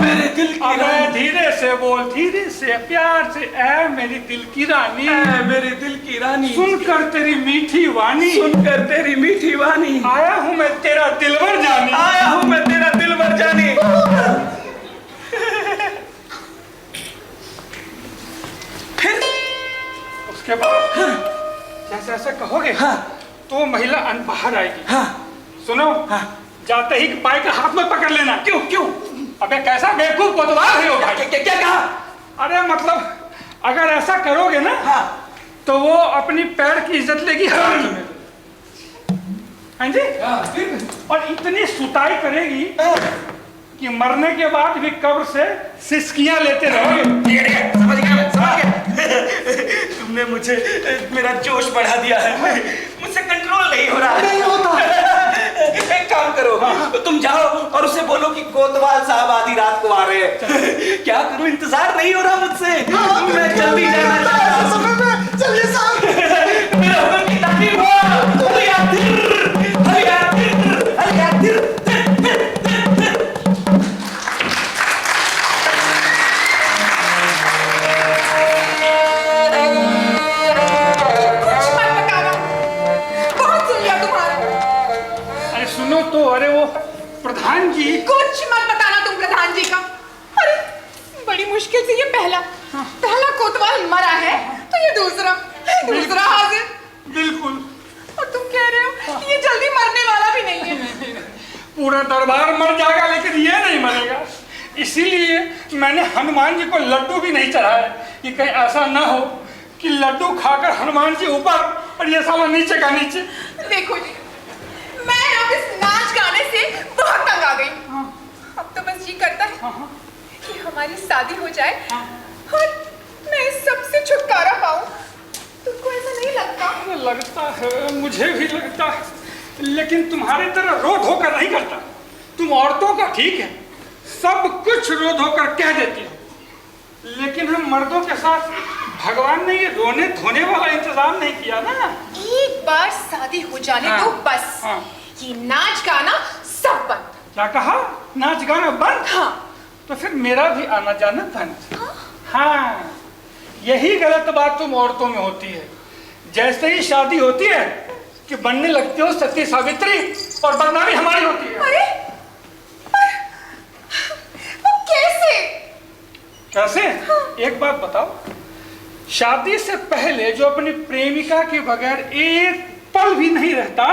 मेरे दिल की रानी। धीरे से बोल, धीरे से प्यार से, ऐ मेरी दिल की रानी। मेरे दिल की रानी। सुनकर तेरी मीठी वाणी, सुनकर तेरी मीठी वाणी। आया हूँ मैं तेरा दिलवर जानी। आया हूँ मैं तेरा दिलवर जानी। फिर उसके बाद जैसे ऐसे कहोगे तो महिला बाहर आएगी। सुनो, जाते ही पाई का हाथ में पकड़ लेना। क्यों क्यों? अबे कैसा बेवकूफ कोतवाल है वो भाई। क्या कहा? अरे मतलब अगर ऐसा करोगे ना तो वो अपनी पैर की इज्जत लेगी। हाँ जी। और इतनी सुताई करेगी कि मरने के बाद भी कब्र से सिसकियां लेते रहोगे। समझ गया। तुमने मुझे मेरा जोश बढ़ा दिया है, मुझसे कंट्रोल नहीं हो रहा। नहीं होता। एक काम करो, तुम जाओ और उसे बोलो कि कोतवाल साहब आधी रात को आ रहे हैं। क्या करूं, इंतजार नहीं हो रहा मुझसे। मैं जल्दी जाना चाहता हूं। चलिए साहब। मेरा हुक्म की तारीफ हो। तो अरे वो प्रधान जी। कुछ मत बताना तुम प्रधान जी का। अरे बड़ी मुश्किल से ये पहला कोतवाल मरा है तो ये दूसरा हाजिर। बिल्कुल। और तुम कह रहे हो कि ये जल्दी मरने वाला भी नहीं है। पूरा दरबार मर जाएगा लेकिन ये नहीं मरेगा। इसीलिए मैंने हनुमान जी को लड्डू भी नहीं चढ़ाया कि कहीं ऐसा ना हो कि लड्डू खाकर हनुमान जी ऊपर और ये साला नीचे का नीचे। देखो जी, मैं अब इस नाच गाने से बहुत तंग आ गई। अब तो बस ये करता है कि हमारी शादी हो जाए और मैं इस सब से छुटकारा पाऊं। तुमको ऐसा नहीं लगता? लगता है, मुझे भी लगता है, लेकिन तुम्हारी तरह रो धो कर नहीं करता। तुम औरतों का ठीक है, सब कुछ रो धो कर कह देती हो, लेकिन हम मर्दों के साथ भगवान ने ये रोने धोने वाला इंतजाम नहीं किया ना। एक बार शादी हो जाने दो बस। ये नाच गाना सब बंद। क्या कहा? नाच गाना बंद? हाँ। तो फिर मेरा भी आना जाना बंद। हाँ, यही गलत बात तुम औरतों में होती है। जैसे ही शादी होती है कि बनने लगती हो सती सावित्री और बदनामी हमारी होती है। अरे वो कैसे? कैसे? एक बात बताओ, शादी से पहले जो अपनी प्रेमिका के बगैर एक पल भी नहीं रहता,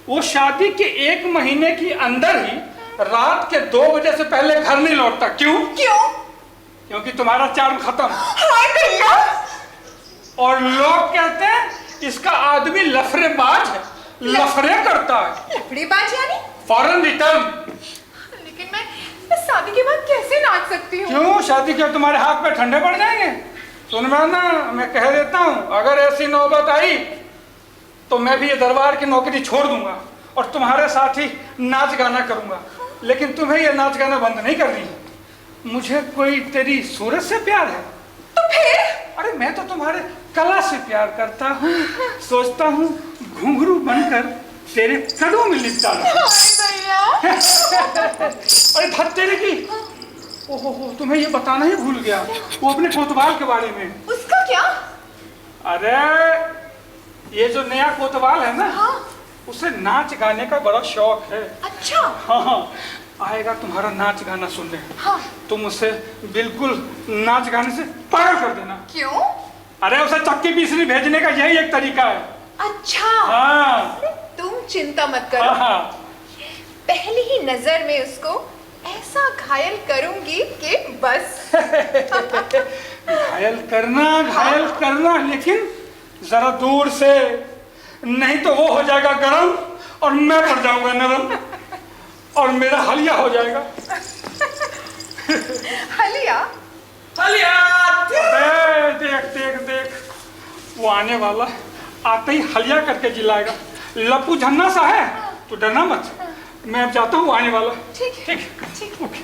वो शादी के 1 महीने के अंदर ही रात के 2 बजे से पहले घर नहीं लौटता। क्यों? क्योंकि तुम्हारा चार्म खत्म। हाय भैया। और लोग कहते हैं इसका आदमी लफरेबाज है, लफरे करता है। लफड़ेबाज यानी? Foreign return. लेकिन मैं शादी के बाद कैसे नाच सकती हूँ? क्यों? शादी के तुम्हारे हाथ में ठंडे पड़ जाएंगे। सुन मैं कह देता हूँ, अगर ऐसी नौबत आई तो मैं भी ये दरबार की नौकरी छोड़ दूंगा और तुम्हारे साथ ही नाच गाना करूंगा। लेकिन तुम्हें ये नाच गाना बंद नहीं करनी है। मुझे कोई तेरी सूरत से प्यार है। तो फिर? अरे मैं तो तुम्हारे कला से प्यार करता हूँ। सोचता हूँ घुंघरू बनकर तेरे कदमों में लिपटा लूं। अरे धत्तेरे की, ओहो तुम्हें ये बताना ही भूल गया, वो अपने कोतवाल के बारे में। उसका क्या? अरे ये जो नया कोतवाल है ना, हाँ। उसे नाच गाने का बड़ा शौक है। अच्छा। हाँ, आएगा तुम्हारा नाच गाना सुनने। हाँ। तुम उसे बिल्कुल नाच गाने से पागल कर देना। क्यों? अरे उसे चक्की पीसनी भेजने का यही एक तरीका है। अच्छा। हाँ। तुम चिंता मत करो। हाँ। पहली ही नजर में उसको ऐसा घायल करूंगी कि बस। घायल करना, लेकिन जरा दूर से, नहीं तो वो हो जाएगा गरम और मैं पड़ जाऊंगा नरम और मेरा हलिया हो जाएगा। हलिया? देख वो आने वाला, आते ही हलिया करके जिलाएगा। लप्पू झन्ना सा है, तो डरना मत। मैं अब जाता हूँ, आने वाला। ठीक। ओके।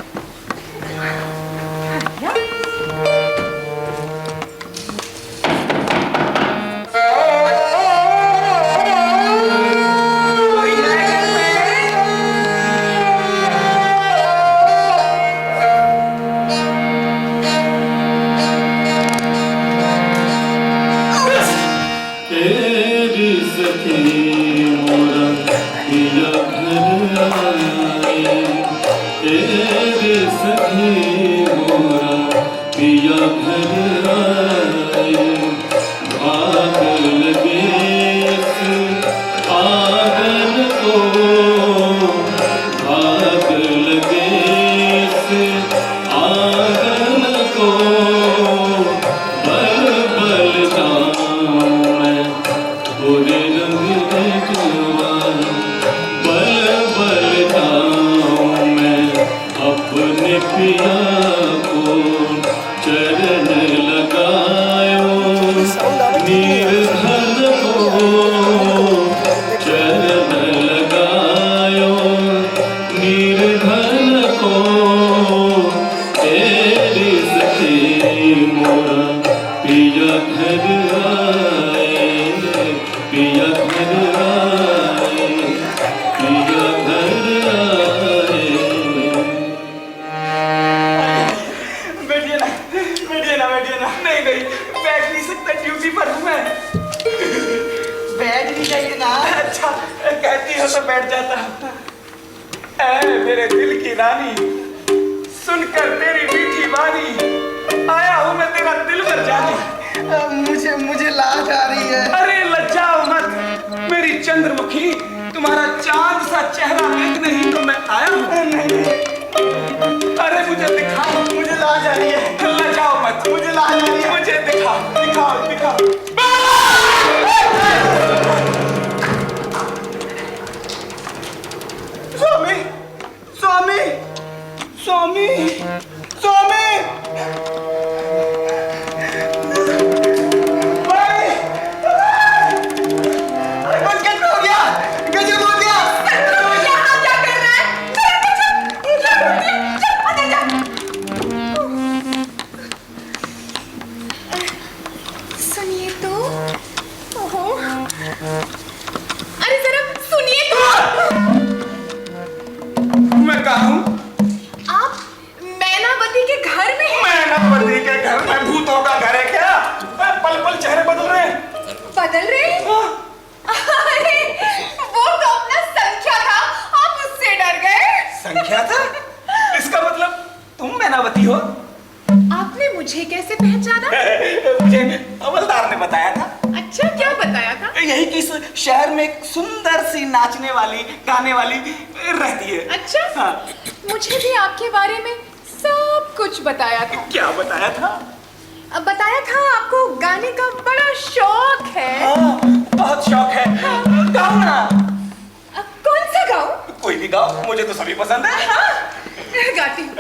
मुझे लाज आ रही है। अरे लज्जाओ मत मेरी चंद्रमुखी, तुम्हारा चांद सा चेहरा देखने ही तो मैं आया हूँ। नहीं। अरे मुझे दिखाओ, मुझे लाज आ रही है। लज्जाओ मत, मुझे लाज आ रही है। मुझे दिखाओ। स्वामी भूतों का घर है क्या? शहर में एक सुंदर सी नाचने वाली गाने वाली रहती है। अच्छा हाँ। मुझे भी आपके बारे में सब कुछ बताया था। क्या बताया था? अब बताया था आपको गाने का बड़ा शौक है। हाँ, बहुत शौक है। गाओ ना। कौन सा गाऊं? कोई भी गाओ, मुझे तो सभी पसंद है। हाँ, गाती हूँ।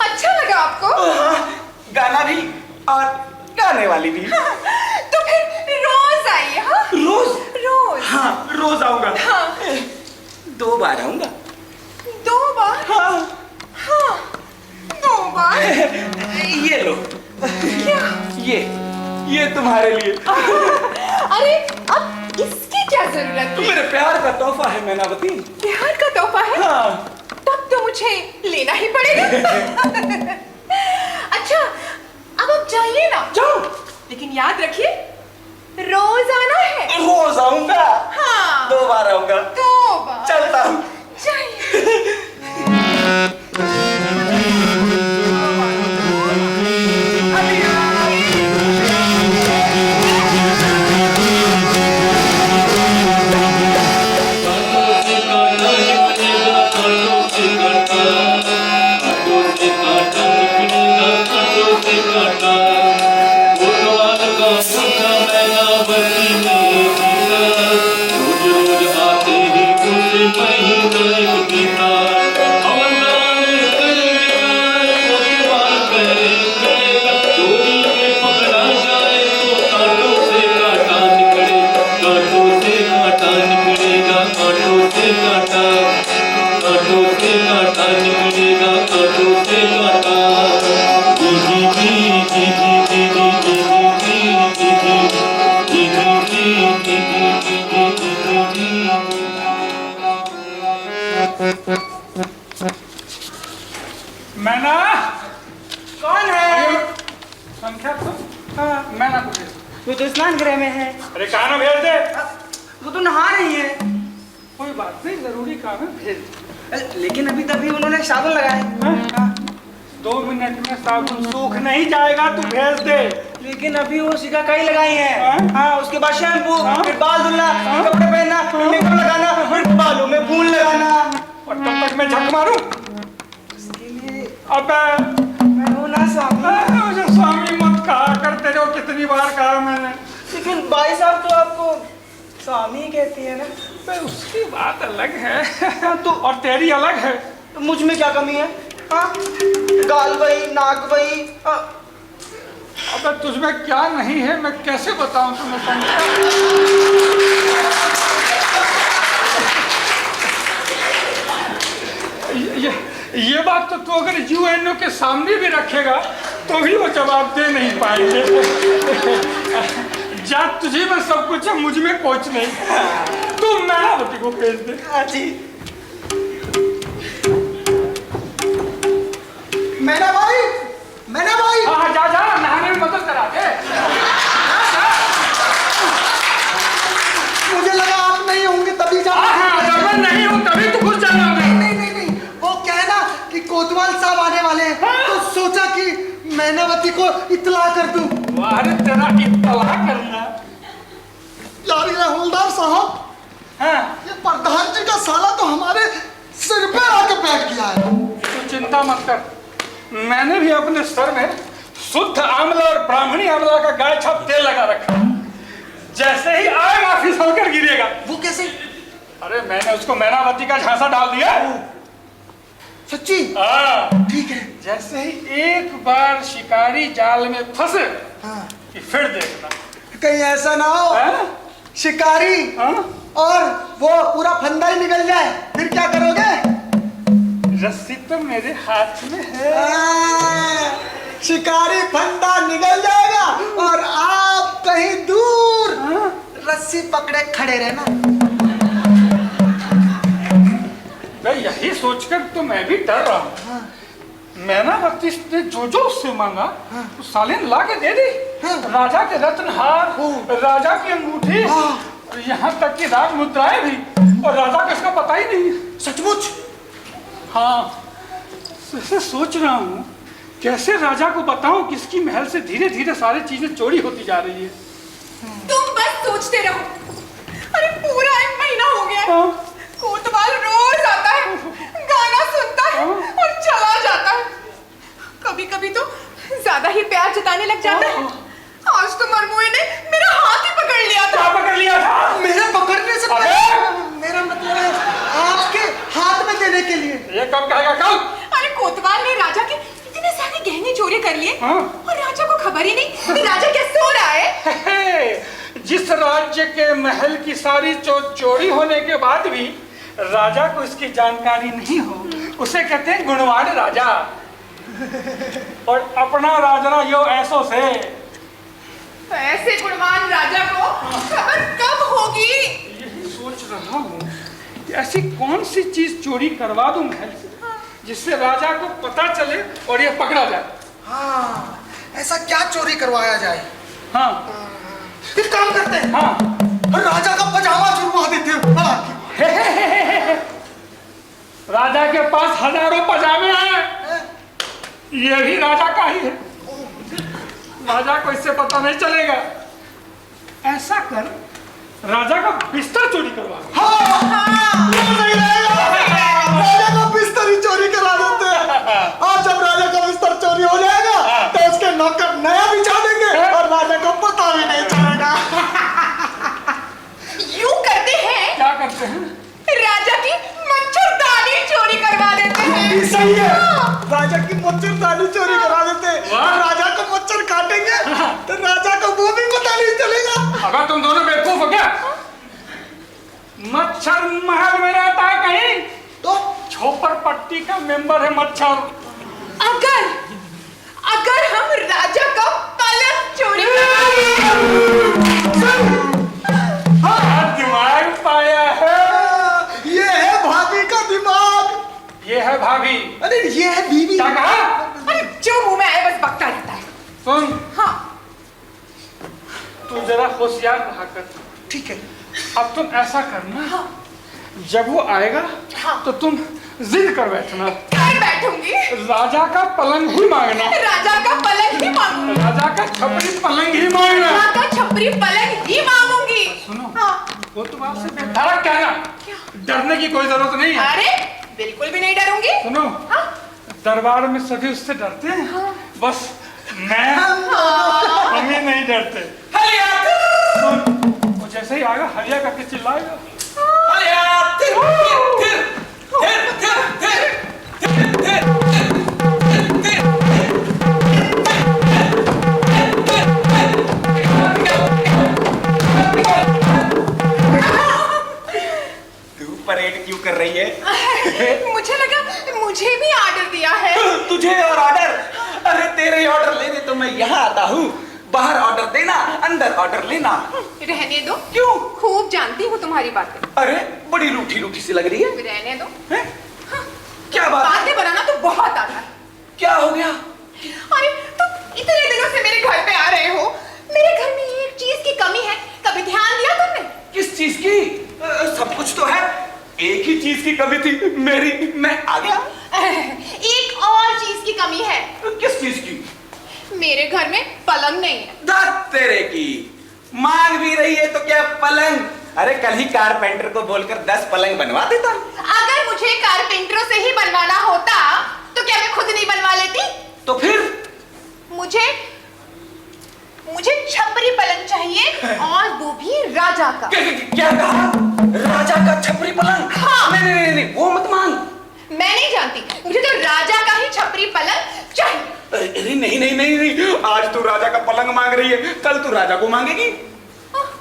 अच्छा लगा आपको? गाना भी और गाने वाली भी। तो फिर रोज आइए। हाँ रोज? रोज। हाँ, रोज आऊंगा। हाँ। 2 बार आऊंगा। 2 बार? हाँ। हाँ, 2 बार। ये लो। क्या? ये तुम्हारे लिए। अरे अब इसकी क्या जरूरत है? मेरे प्यार का तोहफा है मैनावती। प्यार का तोहफा है? हाँ। तब तो मुझे लेना ही पड़ेगा। अच्छा अब आप जाइए ना। जाओ। लेकिन याद रखिए रोज आना है। रोज आऊंगा। हाँ। 2 बार आऊंगा। 2 बार। चलता हूँ। जाइए। मैना कौन है? संख्या तो मैना पूछे। वो तो स्नान गृह में है। अरे कहा भेज दे। वो तो नहा रही है। कोई बात नहीं, जरूरी काम है, भेज दे। लेकिन अभी तभी उन्होंने साबुन लगाए। 2 मिनट में साबुन सूख नहीं जाएगा, तू भेज दे। लेकिन अभी वो सिकाकाई लगाई है। हाँ? हाँ, उसके बाद शैम्पू, हाँ? फिर बाल धुलना, हाँ? कपड़े पहनना, फिर मेकअप लगाना, फिर बालों में फूल लगाना। और तब तक मैं झक मारूं? उसके लिए अबे मैं हूं ना स्वामी। मुझे स्वामी मत कहा कर, तेरे को कितनी बार कहा मैंने। लेकिन भाई साहब तो आपको स्वामी कहती है ना। बे, उसकी बात अलग है तो, और तेरी अलग है। तो मुझ में क्या कमी है? हाँ? गाल वही, नाक वही। अबे तुझमें क्या नहीं है, मैं कैसे बताऊं तुम्हें संख्या? ये बात तो तू अगर यूएनओ के सामने भी रखेगा तो भी वो जवाब दे नहीं पाएंगे। जा, तुझे में सब कुछ है, मुझ में कुछ नहीं। तू मैनावती को भेज दे। हाँ जी। मैना भाई, मैना भाई। हाँ जा जा, नहाने में मदद करा दे। मुझे लगा आप नहीं होंगे तभी जा। हाँ, जब मैं नहीं हूँ तभी तू घुस जाना। नहीं, वो क्या है ना कि कोतवाल साहब आने वाले हैं, तो सोचा कि मैनावती को इत्तला कर दूं। अरे तेरा इत्तला करना, साहब, हाँ ये प्रधान जी का साला तो हमारे सिर पे आके बैठ गया है। तू चिंता मत कर, मैंने भी अपने सर में शुद्ध आंवला और ब्राह्मणी आंवला का गाय छाप तेल लगा रखा। जैसे ही आएगा ऑफिस होकर गिरेगा। वो कैसे? अरे मैंने उसको मैनावती का झांसा डाल दिया। सच्ची? हाँ ठीक है। जैसे ही एक बार शिकारी जाल में फंसे हाँ। कि फिर देखना। कहीं ऐसा ना हो हाँ? शिकारी हाँ? और वो पूरा फंदा ही निकल जाए, फिर क्या करोगे? रस्सी तो मेरे हाथ में है। शिकारी फंदा निकल जाएगा और आप कहीं दूर रस्सी पकड़े खड़े रहना। मैं यही सोचकर तो मैं भी डर रहा हूँ। मैनावती ने जो उससे मांगा तो साले ने ला के दे दी। राजा के रत्नहार, राजा की अंगूठी, यहाँ तक कि राज मुद्राएं भी, और राजा को इसका पता ही नहीं। सचमुच? हाँ, ऐसे सोच रहा हूँ कैसे राजा को बताऊं किसकी महल से धीरे धीरे सारी चीजें चोरी होती जा रही है। तुम बस सोचते रहो। अरे पूरा 1 महीना हो गया। हाँ। कोतवाल रोज आता है, गाना सुनता है और चला जाता है। कभी कभी तो ज्यादा ही प्यार जताने लग जाता है। आज तो मरमुए ने मेरा हाथ ही पकड़ लिया था। क्या पकड़ लिया था? मेरे पकड़ने से पहले, मेरा मतलब है आपके हाथ में देने के लिए। ये कब कहेगा कल? अरे कोतवाल ने राजा के इतने सारे गहने चोरी कर लिए और राजा को खबर ही नहीं कि राजा क्या सो रहा है। जिस राज्य के महल की सारी चोरी होने के बाद भी राजा को इसकी जानकारी नहीं हो, उसे कहते हैं गुणवान राजा। और अपना राजा यो ऐसो से। तो ऐसे गुणवान राजा को खबर कब होगी? यही सोच रहा हूँ कि ऐसी कौन सी चीज चोरी करवा दूं महल से जिससे राजा को पता चले और ये पकड़ा जाए। हाँ, ऐसा क्या चोरी करवाया जाए? हाँ, एक काम करते हैं। हाँ, राजा का पजामा चुरवा देते हैं। हाँ। राजा के पास हजारों पजामे हैं, ये भी राजा का ही है। राजा को इससे पता नहीं चलेगा। ऐसा कर, राजा का बिस्तर चोरी करवा। हाँ, सही रहेगा। राजा का बिस्तर ही चोरी करा देते हैं। और जब राजा का बिस्तर चोरी हो जाएगा तो उसके नौकर नया बिछा देंगे और राजा को पता भी नहीं चलेगा। यूं करते हैं। क्या करते हैं? राजा की मच्छरदानी चोरी करवा देते हैं। सही है। राजा की मच्छरदानी चोरी करा देते हैं। राजा को मच्छर काटेंगे तो राजा को वो भी पता नहीं चलेगा। अगर तुम दोनों बेवकूफ हो क्या? मच्छर महल में रहता है कहीं तो छोपर पट्टी का मेंबर है मच्छर। अगर हम राजा का पलंग चोरी करवा दिमाग पाया है। ये है भाभी का दिमाग। ये है भाभी। अरे ये है बीवी। क्या कहा? अरे जो मुंह में आए बस बकता रहता है। सुन, हाँ, तू जरा होशियार रहा कर। ठीक है। अब तुम ऐसा करना, जब वो आएगा तो तुम जिद कर बैठना। कर बैठूंगी। राजा का पलंग ही मांगना। राजा का पलंग ही मांगूंगी। राजा का छपरी पलंग ही मांगना। राजा का छपरी पलंग ही मांगूंगी। सुनो, हाँ। वो तो बात से बेधड़क कहना। डरने की कोई जरूरत नहीं है। अरे बिल्कुल भी नहीं डरूंगी। सुनो, हाँ? दरबार में सभी उससे डरते हैं, बस मैं हम ही नहीं डरते। सुन, वो जैसे ही आएगा हरिया करके चिल्लाएगा। तू परेड क्यों कर रही है? मुझे लगा मुझे भी ऑर्डर दिया है। तुझे और ऑर्डर? अरे तेरे ऑर्डर लेने तो मैं यहाँ आता हूँ। बाहर ऑर्डर देना, अंदर ऑर्डर लेना। रहने दो। क्यों? खूब जानती हूँ तुम्हारी बातें। अरे बड़ी रूठी रूठी सी लग रही है। रहने दो। हैं? क्या बात है? बातें बनाना तो बहुत आता है। क्या हो गया? अरे तुम इतने दिनों से मेरे घर पे आ रहे हो। मेरे घर में एक चीज की कमी है, कभी ध्यान दिया तुमने? किस चीज की? सब कुछ तो है। एक ही चीज की कमी थी मेरी, मैं आ गया। एक और चीज की कमी है। किस चीज की? मेरे घर में पलंग नहीं है। दाद तेरे की, मांग भी रही है तो क्या पलंग? अरे कल ही कारपेंटर को बोलकर 10 पलंग बनवा देता। अगर मुझे कारपेंटरों से ही बनवाना होता तो क्या मैं खुद नहीं बनवा लेती? तो फिर मुझे छपरी पलंग चाहिए और वो भी राजा का। क्या कहा? राजा का छपरी पलंग? हाँ। नहीं, वो मत मांग। मैं नहीं जानती, मुझे तो राजा का ही छपरी पलंग चाहिए। अरे नहीं, आज तू राजा का पलंग मांग रही है, कल तू राजा को मांगेगी।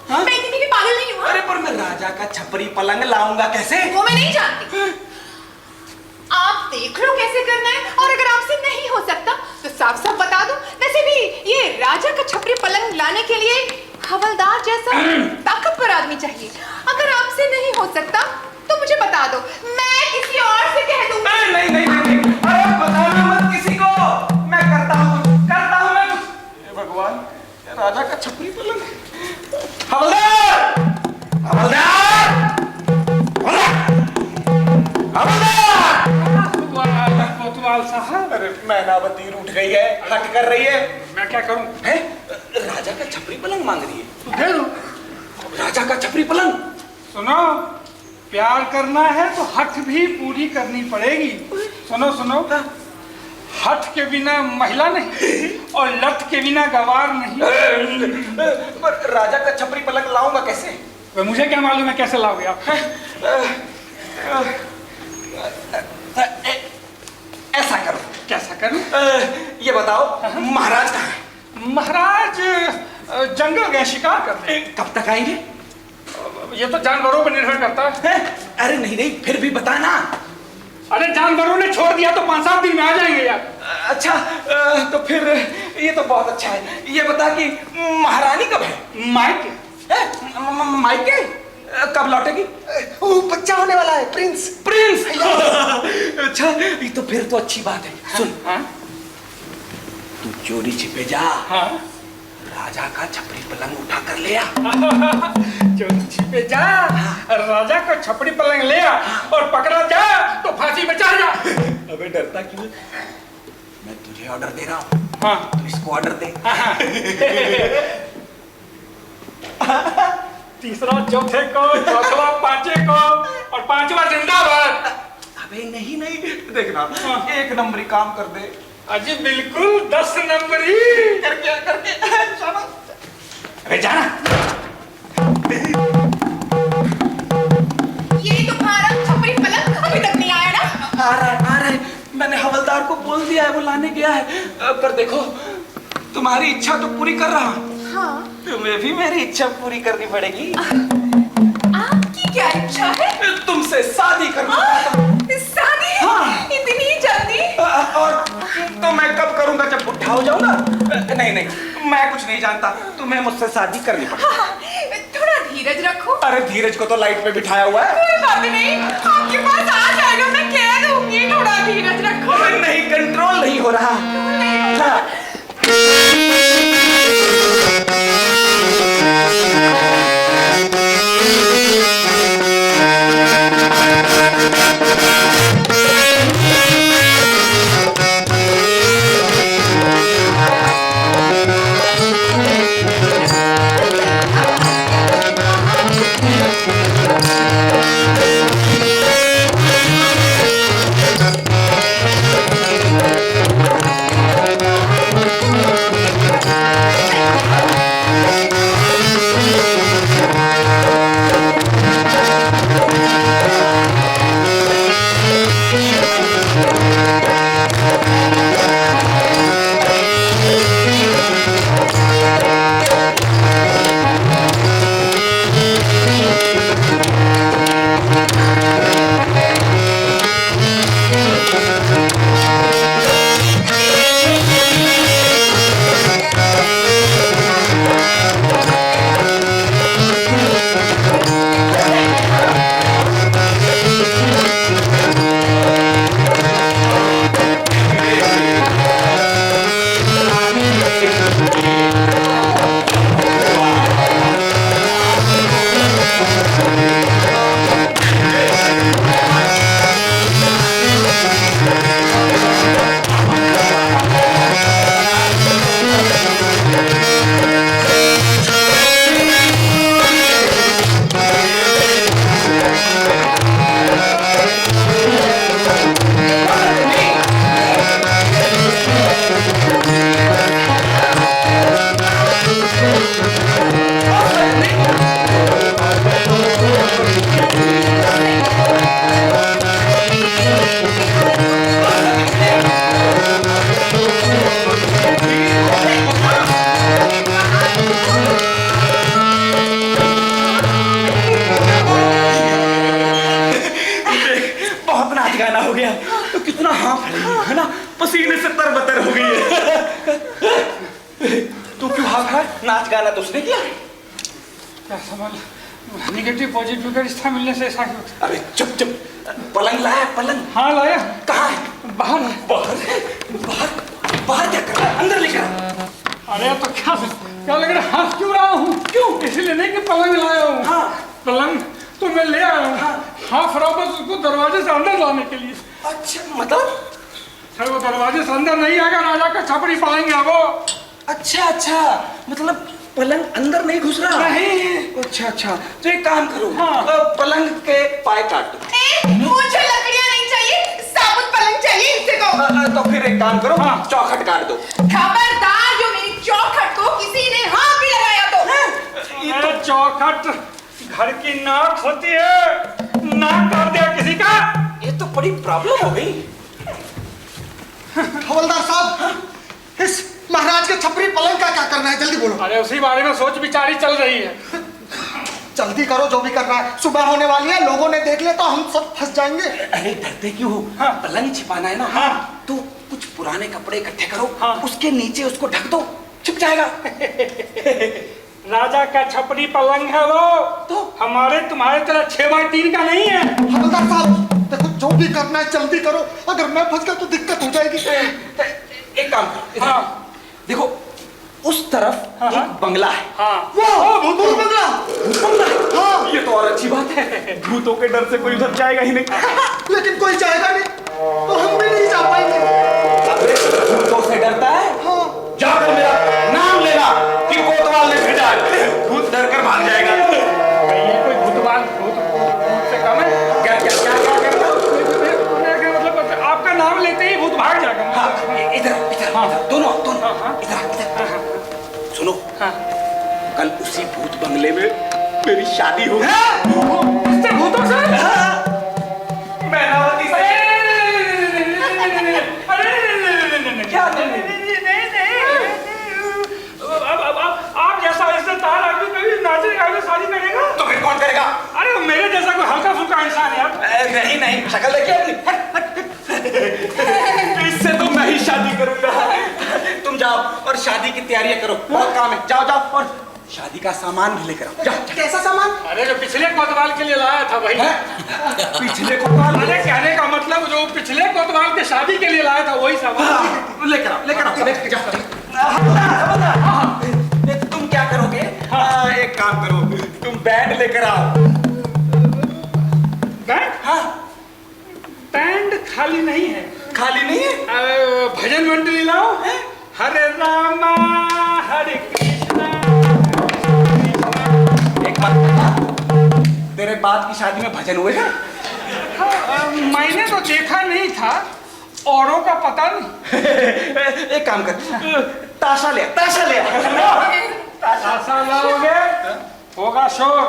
हाँ? मैं इतनी भी पागल नहीं हूँ। अरे पर मैं राजा का छपरी पलंग लाऊंगा कैसे? वो मैं नहीं जानती। आप देख लो कैसे करना है, और अगर आपसे नहीं हो सकता तो साफ साफ बता दो। वैसे भी ये राजा का छपरी पलंग लाने के लिए हवलदार जैसा ताकतवर आदमी चाहिए। अगर आपसे नहीं हो सकता तो मुझे बता दो, मैं किसी और से कह दूंगी। नहीं, अरे बताना मत किसी को, मैं करता हूँ मैं। हे भगवान, ये राजा का छपरी पलंग। हवलदार! कोतवाल साहब, अरे मैनावती उठ गई है, हट कर रही है। मैं क्या करूं? हैं? राजा का छपरी पलंग मांग रही है। तो दे दो। राजा का छपरी पलंग? सुनो, प्यार करना है तो हठ भी पूरी करनी पड़ेगी। सुनो, हठ के बिना महिला नहीं और लठ के बिना गवार नहीं। पर राजा का छपरी पलंग लाऊंगा कैसे? मुझे क्या मालूम है कैसे लाओगे आप? ऐसा करो। कैसा करूं? ये बताओ, महाराज कहाँ है? महाराज जंगल गए शिकार करने। कब तक आएंगे? ये तो जानवरों पर निर्भर करता है। अरे नहीं, फिर भी बताना। अरे जानवरों ने छोड़ दिया तो 5-7 दिन में आ जाएंगे यार। अच्छा, तो फिर ये तो बहुत अच्छा है। ये बता कि महारानी कब है? मायके कब लौटेगी? वो बच्चा होने वाला है, प्रिंस। अच्छा, ये तो फिर तो अच्छी बात है। सुन, तू चोरी छिपे जा। हाँ? राजा का छपरी पलंग उठा कर ले आ। चोरी छिपे जा, राजा का छपरी पलंग ले आ, और पकड़ा जा तो फांसी पे चढ़ जा। अबे डरता क्यों? मैं तुझे ऑर्डर दे रहा हूँ। हाँ। तू इसको ऑर्डर दे। तीसरा चौथे को, चौथा पांचवे को, और पांचवा जिंदाबाद। अबे नहीं, देखना, एक नंबरी काम कर दे। अजी बिल्कुल 10 नंबरी करके अबे जाना। ये तुम्हारा छपरी पलंग अभी तक नहीं आया ना? आ रहा है। मैंने हवलदार को बोल दिया है, वो लाने गया है। पर देखो, तुम्हारी इच्छा तो पूरी कर रहा हूँ। हाँ। तुम्हें भी मेरी इच्छा पूरी करनी पड़ेगी। आपकी क्या इच्छा है? तुमसे शादी करना। शादी? हाँ। इतनी जल्दी? और तो मैं कब करूंगा, जब बुढ़ा हो जाऊंगा? नहीं, मैं कुछ नहीं जानता। तुम्हें मुझसे शादी करनी पड़ेगी। हाँ, थोड़ा धीरज रखो। अरे धीरज को तो लाइट पे बिठाया हुआ है। कोई बात नहीं, आपके पास आ जाएगा, मैं कह दूंगी। थोड़ा धीरज रखो। नहीं, कंट्रोल नहीं हो रहा। नाच गाना तो उसने किया। क्या समझ, निगेटिव पॉजिटिव का रिश्ता मिलने से ऐसा ही होता अरे चुप चुप, पलंग लाया पलंग? है। हाँ लाया, कहाँ है? बाहर है। बाहर बाहर बाहर क्या कर रहा है? अंदर लेकर आ। अरे तो क्या लग रहा है, हंस क्यों रहा हूँ? क्यों? इसलिए नहीं कि पलंग लाया हूँ। हाँ। पलंग तो मैं ले आया हूँ, हाफ रॉबर्ट उसको दरवाजे से अंदर लाने के लिए। अच्छा मतलब? सर वो दरवाजे से अंदर नहीं आएगा, राजा का छपरी पलंग है वो। अच्छा अच्छा, मतलब पलंग अंदर नहीं घुस रहा? नहीं। अच्छा अच्छा, तो एक काम करो, हाँ। पलंग के पाए काट दो। मुझे लकड़ियां नहीं चाहिए, साबुत पलंग चाहिए इनसे को। तो फिर एक काम करो, हाँ। चौखट काट दो। खबरदार, जो मेरी चौखट को किसी ने हाथ भी लगाया तो। अरे चौखट घर की नाक होती है, नाक काट दिया किसी का। ये तो बड़ी प्रॉब्लम हो गई। हवलदार साहब, इस महाराज के छपरी पलंग का क्या करना है, जल्दी बोलो। अरे उसी बारे में सोच विचारी चल रही है। जल्दी करो, जो भी करना है। सुबह होने वाली है, लोगों ने देख लिया तो हम सब फंस जाएंगे। अरे डरते क्यों हो? हाँ। पलंग छिपाना है ना। हाँ। तो कुछ पुराने कपड़े इकट्ठे करो, हाँ। उसके नीचे उसको ढक दो, छिप जाएगा। राजा का छपरी पलंग है वो, तो हमारे तुम्हारे तरह 6x3 का नहीं है। हवलदार साहब देखो, जो भी करना है जल्दी करो, अगर मैं फंस गया तो दिक्कत हो जाएगी। एक काम करो, इधर। हाँ। देखो उस तरफ हाँ, एक हाँ। बंगला है। हाँ। वाह, भूत बंगला। बंगला है? हाँ। ये तो और अच्छी बात है, भूतों के डर से कोई उधर जाएगा ही नहीं। लेकिन कोई जाएगा नहीं तो हम भी नहीं जा पाएंगे। अबे, भूतों से डरता है? हाँ। जाकर मेरा नाम लेना कि कोतवाल ने भेजा है, भूत डर कर भाग जाएगा। ये कोई भूतवाल भूत से कम है? क्या क्या क्या क्या करता? मतलब आपका नाम लेते ही भूत भाग जाएगा। हाँ, इधर इधर हाँ। दोनों हाँ, दोनों हाँ। इधर इधर। हाँ, हाँ। सुनो, हाँ। कल उसी भूत बंगले में मेरी शादी होगी। इससे भूतों से? मैनावती से। क्या? अब आप जैसा इज्जतदार आदमी कभी नाचे गाने शादी करेगा? तो फिर कौन करेगा? अरे मेरे जैसा कोई हल्का फुल्का इंसान है यार। नहीं नहीं, शक्ल देखिए अपनी। इससे तो मैं ही शादी करूंगा। तुम जाओ और शादी की तैयारियां करो, बहुत काम है। जाओ जाओ और शादी का सामान भी लेकर आओ। जाओ। कैसा सामान? अरे जो पिछले कोतवाल के लिए लाया था वही। पिछले कोतवाल? अरे कहने का मतलब जो पिछले कोतवाल के शादी के लिए लाया था वही सामान। लेकर आओ लेकर आओ, लेकर जाओ। तुम क्या करोगे? एक काम करो, तुम बैंड लेकर आओ। बैंड? हाँ। बैंड खाली नहीं है। खाली नहीं है? भजन मंडली लाओ। हरे रामा हरे कृष्णा। एक बात बता, तेरे बाप की शादी में भजन हुए हैं? मैंने तो देखा नहीं था, औरों का पता नहीं। एक काम कर, ताशा ले ताशा ले। ताशा लाओगे होगा शोर,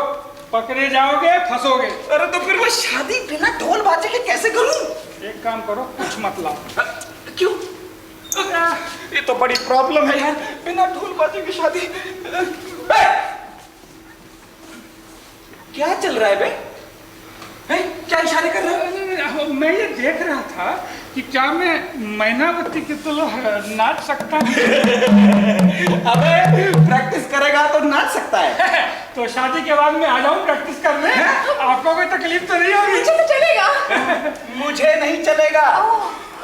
पकड़े जाओगे फंसोगे। अरे तो फिर मैं शादी बिना ढोल बाजे के कैसे करूं? एक काम करो, कुछ मत लाओ। क्यों? ये तो बड़ी प्रॉब्लम है यार, बिना ढोल बाजे की शादी। क्या चल रहा है बे? क्या इशारे कर रहा है? मैं ये देख रहा था कि क्या मैं मैनावती की तरह नाच सकता हूँ? अबे प्रैक्टिस करेगा तो नाच सकता है। तो शादी के बाद में आ जाऊँ प्रैक्टिस करने? आपको कोई तकलीफ तो नहीं होगी? मुझे तो चलेगा। मुझे नहीं चलेगा।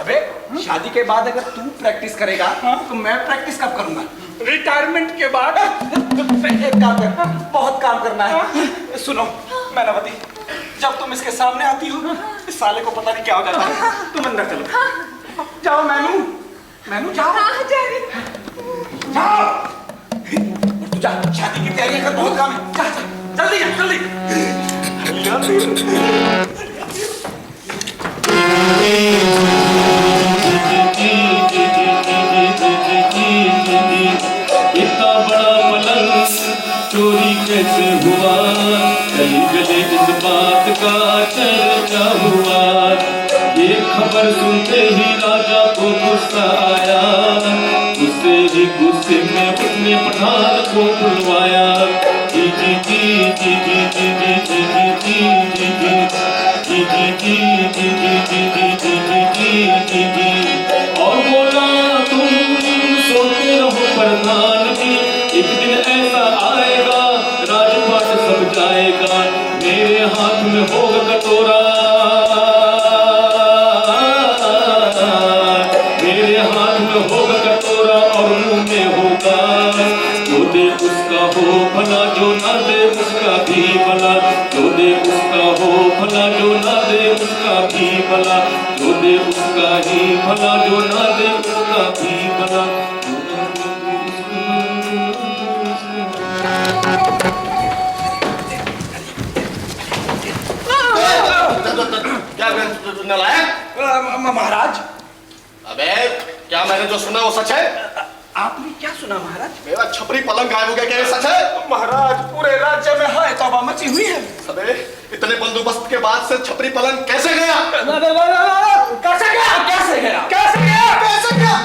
अबे शादी के बाद अगर तू प्रैक्टिस करेगा तो मैं प्रैक्टिस कब करूंगा? रिटायरमेंट के बाद। एक काम कर, बहुत काम करना है। सुनो मैनावती, जब तुम इसके सामने आती हो इस साले को पता नहीं क्या हो जाता है। तुम अंदर चलो। जाओ मैनू, मैनू जाओ। जा रही। जाओ। और तू जा, शादी की तैयारी कर, बहुत काम है। जा जा, जल्दी जा, जल्दी। इतना बड़ा पलंग चोरी कैसे हुआ? गली गली इस बात का चर्चा हुआ। ये खबर सुनते ही राजा को गुस्सा आया। गुस्से ही गुस्से में उसने पठान को बुलवाया। जी जी जी जी जी जी जी जी जी जी जी जी जी जी जी जी जी जी जी और बोला तुम सोते रहो प्रधान जी, एक दिन हो भला, जो ना दे उसका भी भला, जो दे उसका हो भला, जो ना दे उसका भी भला, जो दे उसका ही भला, जो ना दे उसका भी भला। क्या नालायक? महाराज, अबे क्या मैंने जो सुना वो सच है? आपने क्या सुना महाराज? मेरा छपरी पलंग गायब हो गया, क्या ये सच है? महाराज, पूरे राज्य में हाय तौबा मची हुई है। अबे इतने बंदोबस्त के बाद से छपरी पलंग कैसे गया? कैसे गया? कैसे गया? कैसे गया? कैसे गया?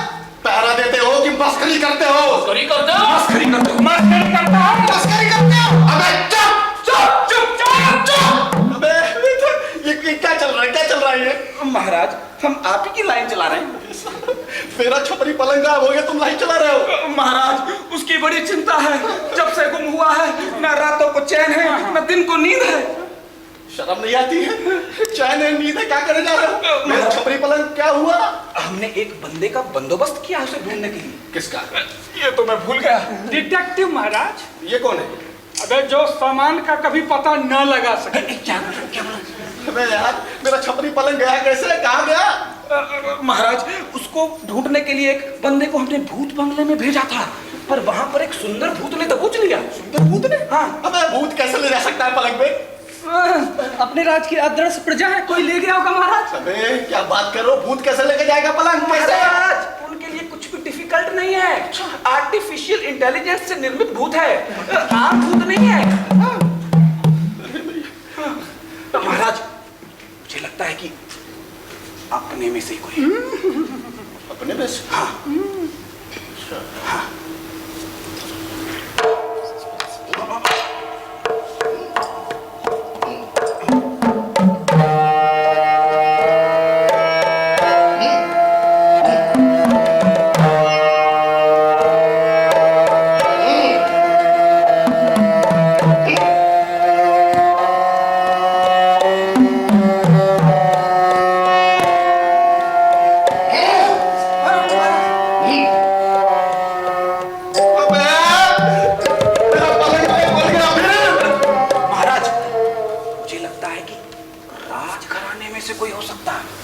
पहरा देते हो कि मस्करी करते हो? मस्करी करते हो? मस्करी करते हो? मस्करी करता है? तस्करी करते हो? अबे चुप चुप चुप चुप चुप! अबे ये क्या चल रहा है? क्या चल रहा है ये? महाराज, हम आप ही की लाइन चला रहे हैं। मेरा छपरी पलंग गायब हो गया, तुम लाइन चला रहे हो? महाराज, उसकी बड़ी चिंता है। जब से गुम हुआ है, न रातों को चैन है, न दिन को नींद है। शर्म नहीं आती है? चैन है, नींद है, क्या करे जा रहे हो? मेरा छपरी पलंग क्या हुआ? हमने एक बंदे का बंदोबस्त किया उसे ढूंढने के लिए। किसका? ये तो मैं भूल गया। डिटेक्टिव महाराज, ये कौन है? अबे जो सामान का कभी पता न लगा सके। क्या? अबे यार, मेरा छपरी पलंग गया कैसे? कहाँ गया? महाराज, उसको ढूंढने के लिए एक बंदे को हमने भूत बंगले में भेजा था, पर वहां पर एक सुंदर भूत ने दबोच लिया। सुंदर भूत ने? हाँ। अबे भूत कैसे ले जा सकता है पलंग पे? अपने राज की आदर्श प्रजा है, कोई ले गया होगा महाराज। अबे क्या बात करो, भूत कैसे लेके जाएगा पलंग? कैसे? महाराज, उनके लिए कुछ भी डिफिकल्ट नहीं है। आर्टिफिशियल इंटेलिजेंस से निर्मित भूत है, आम भूत नहीं है। महाराज, मुझे लगता है कि अपने में से कोई। अपने में से? हाँ। हाँ।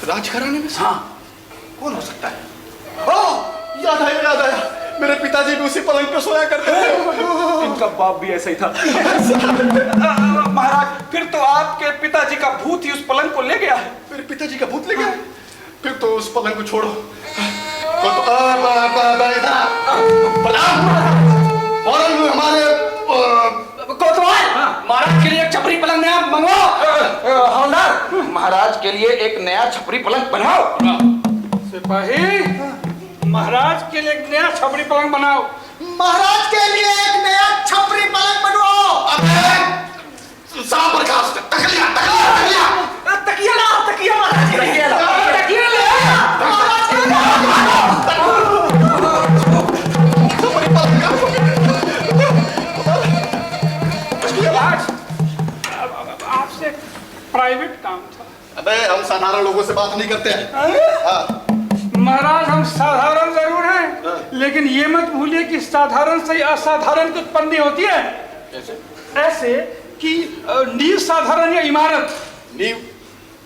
राजघराने में से? हाँ। कौन हो सकता है? याद आया, मेरे पिताजी भी उसी पलंग पे सोया करते थे। इनका बाप भी ऐसा ही था। महाराज, फिर तो आपके पिताजी का भूत ही उस पलंग को ले गया है। मेरे पिताजी का भूत ले गया? फिर तो उस पलंग को छोड़ो। हमारे कोतवाल, महाराज के लिए एक छपरी पलंग नया मंगवाओ। हवलदार, महाराज के लिए एक नया छपरी पलंग बनवाओ। सिपाही, महाराज के लिए एक नया छपरी पलंग बनाओ। महाराज के लिए एक नया छपरी पलंग बनवाओ। अबे साहब बर्खास्त, तकिया महाराज के लिए। आपसे प्राइवेट काम था। अबे हम साधारण लोगों से बात नहीं करते हैं। महाराज, हम साधारण जरूर हैं, लेकिन ये मत भूलिए कि साधारण से ही असाधारण की उत्पत्ति होती है। ऐसे कि नींव साधारण या इमारत, नींव,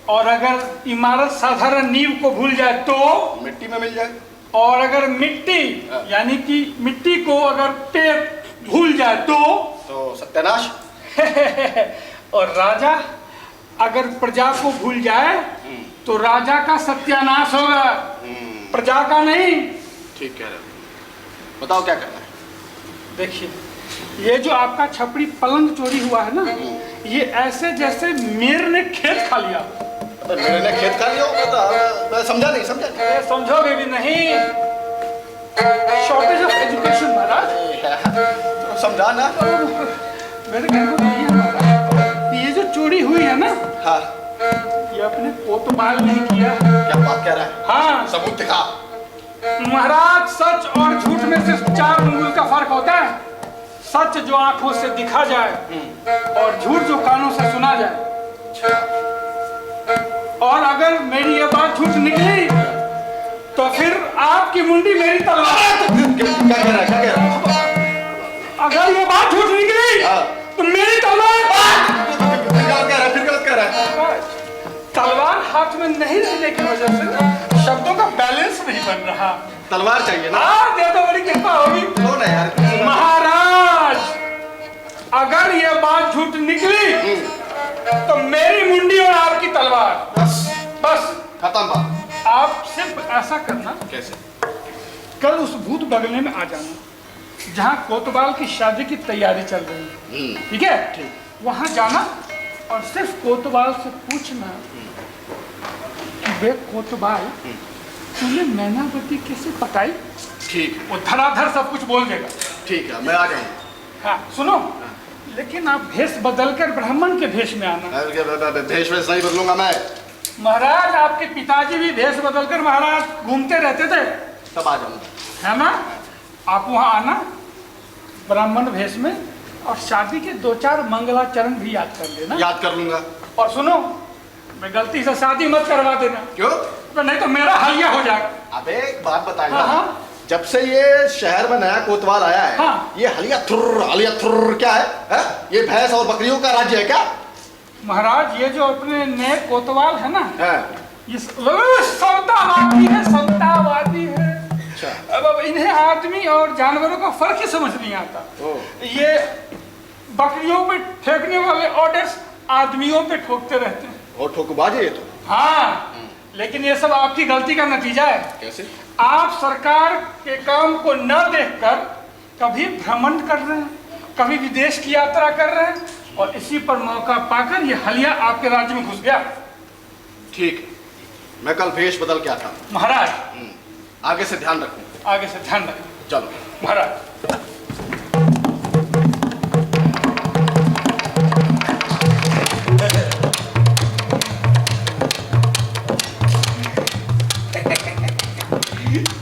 और अगर इमारत साधारण नींव को भूल जाए तो मिट्टी में मिल जाए, और अगर मिट्टी यानी कि मिट्टी को अगर पेड़ भूल जाए तो सत्यानाश। और राजा अगर प्रजा को भूल जाए तो राजा का सत्यानाश होगा, प्रजा का नहीं। ठीक कह रहे हो, बताओ क्या करना है? देखिए, ये जो आपका छपरी पलंग चोरी हुआ है ना, ये ऐसे जैसे मेरे ने खेत खा लिया। मेरे ने खेत खा लिया होगा? मैं समझा नहीं। ये समझोगे भी नहीं। शॉर्टेज ऑफ एजुकेशन महाराज। समझा ना। मेरे घर को नहीं है महाराज। ये जो चोरी हुई है ना, हाँ। ये अपने कोतवाल नहीं किया। क्या बात कह रहा है? हाँ, सबूत दिखा। महाराज, सच और झूठ में सिर्फ 4 उंगली का फर्क होता है। सच जो आंखों से दिखा जाए और झूठ जो कानों से सुना जाए। और अगर मेरी ये बात झूठ निकली तो फिर आपकी मुंडी मेरी तलवार। क्या कह रहा है? अगर ये बात झूठ निकली तो मेरी तलवार फिर गलत कह रहा है। तलवार हाथ में नहीं रहने की वजह से शब्दों का बैलेंस नहीं बन रहा। तलवार चाहिए ना? हाँ, दे दो, बड़ी कृपा होगी। लो ना यार। महाराज, अगर ये बात झूठ निकली तो मेरी मुंडी और आपकी तलवार, बस खत्म बात। आप सिर्फ ऐसा करना, कैसे? कल उस भूत बंगले में आ जाना जहाँ कोतवाल की शादी की तैयारी चल रही है, ठीक है? ठीक। वहाँ जाना और सिर्फ कोतवाल से पूछना कि वे कोतवाल तूने मैनावती कैसे पटाई? ठीक। वो धड़ाधड़ सब कुछ बोल देगा। ठीक है, मैं आ जाऊंगा। हाँ सुनो, लेकिन आप भेष बदलकर ब्राह्मण के भेष में आना। भेष वेश नहीं बदलूंगा मैं। महाराज, आपके पिताजी भी भेष बदलकर महाराज घूमते रहते थे। तब आ जाऊंगा, है ना? आप वहाँ आना ब्राह्मण भेष में, और शादी के 2-4 मंगलाचरण भी याद कर लेना। याद कर लूंगा। और सुनो, मैं गलती से शादी मत करवा देना। क्यों? तो नहीं तो मेरा हलिया हो जाएगा। अबे एक बात बताइए, हाँ। जब से ये शहर में नया कोतवाल आया है, हाँ। ये हलिया थुर्र क्या है? ये भैंस और बकरियों का राज्य है क्या? महाराज, ये जो अपने नए कोतवाल है ना, है। ये समतावादी है, समतावादी है। अच्छा। अब इन्हें आदमी और जानवरों का फर्क ही समझ नहीं आता। ये बकरियों पे फेंकने वाले ऑर्डर्स आदमियों पे ठोकते रहते हैं। और ठोकबाजी है तो। हाँ, लेकिन ये सब आपकी गलती का नतीजा है। कैसे? आप सरकार के काम को न देखकर कभी भ्रमण कर रहे हैं, कभी विदेश की यात्रा कर रहे हैं, और इसी पर मौका पाकर ये हलिया आपके राज्य में घुस गया। ठीक, मैं कल भेष बदल के आता हूँ। महाराज, आगे से ध्यान रखूँ। आगे से ध्यान रखें। चलो महाराज।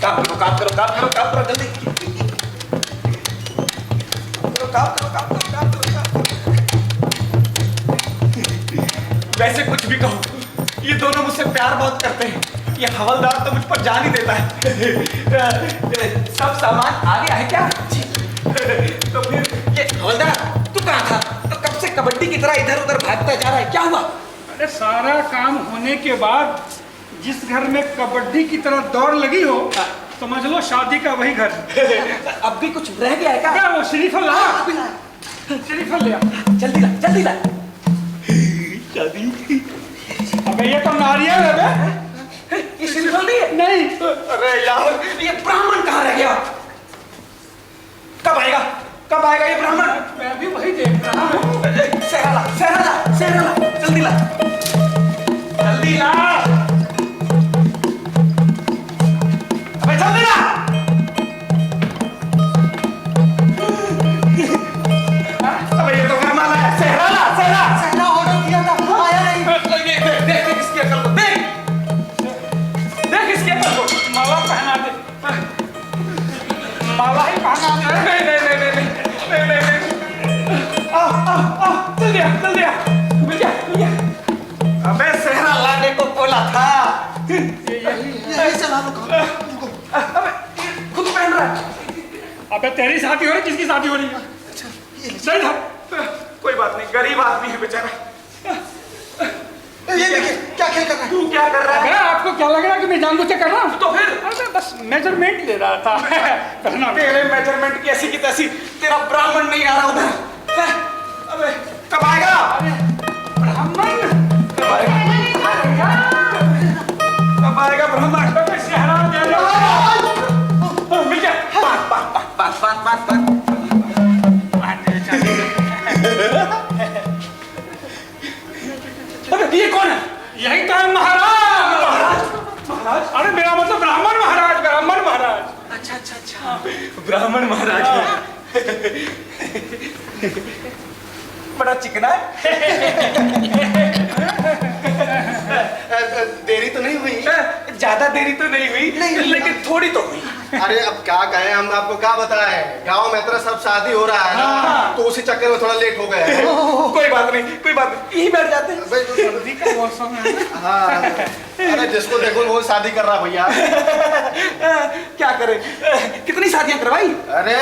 काम करो जल्दी। काम करो। वैसे कुछ भी कहो, ये दोनों मुझसे प्यार बहुत करते हैं। ये हवलदार तो मुझ पर जान ही देता है। सब सामान आ गया है क्या? तो फिर ये हवलदार तू कहाँ था? तो कब से कबड्डी की तरह इधर उधर भागता जा रहा है, क्या हुआ? अरे सारा काम होने के बाद जिस घर में कबड्डी की तरह दौड़ लगी हो, समझ लो शादी का वही घर। अब भी कुछ रह गया है क्या? क्या वो श्रीफल ला? श्रीफल ले आ। जल्दी ला। शादी? अबे ये तो नारियल है बे। ये श्रीफल नहीं है? नहीं। अरे यार, ये ब्राह्मण कहाँ रह गया? कब आएगा ये ब्राह्मण? मैं भी वही देख रहा हूँ। सहरा ला, जल्दी ला। अबे जल्दी ला। अबे ये तो वरमाला है। सहरा ऑर्डर दिया था, आया नहीं। देख इसकी अकल को, देख इसकी अकल को। माला पहना दे। माला ही पहना दे। नहीं। जल्दी आ। मिल गया। अबे सहरा लाने को बोला था। यही चला लो। अबे खुद पहन रहा है। अबे तेरी शादी हो रही, किसकी शादी हो रही है? सही था। कोई बात नहीं, गरीब आदमी है बेचारा। ये देखिए क्या खेल कर रहा है। तू क्या कर रहा अबे है? आपको क्या लग रहा है कि मैं जानबूझ के कर रहा हूँ? तो फिर अरे बस मेजरमेंट ले रहा था। पहना दे। तेरे मेजरमेंट की ऐसी की तैसी, तेरा ब्राह्मण नहीं आ रहा उधर। अबे कब आएगा? ब्राह्मण कब आएगा ब्राह्मण? अबे शहरा दे दो। मिल गया। बात। अबे ये कौन है? यही तो है महाराज। अरे मेरा मतलब ब्राह्मण महाराज। अच्छा। ब्राह्मण महाराज बड़ा चिकना है। देरी तो नहीं हुई? ज्यादा देरी तो नहीं हुई, लेकिन थोड़ी तो हुई। अरे अब क्या कहें, हम आपको क्या बताएं, गांव में इतना सब शादी हो रहा है ना, तो उसी चक्कर में थोड़ा लेट हो गए हैं। कोई बात नहीं, कोई बात नहीं, यहीं बैठ जाते हैं। सर्दी का मौसम है। हाँ, अरे जिसको देखो वो शादी कर रहा भैया। क्या करें, कितनी शादियां करवाई? अरे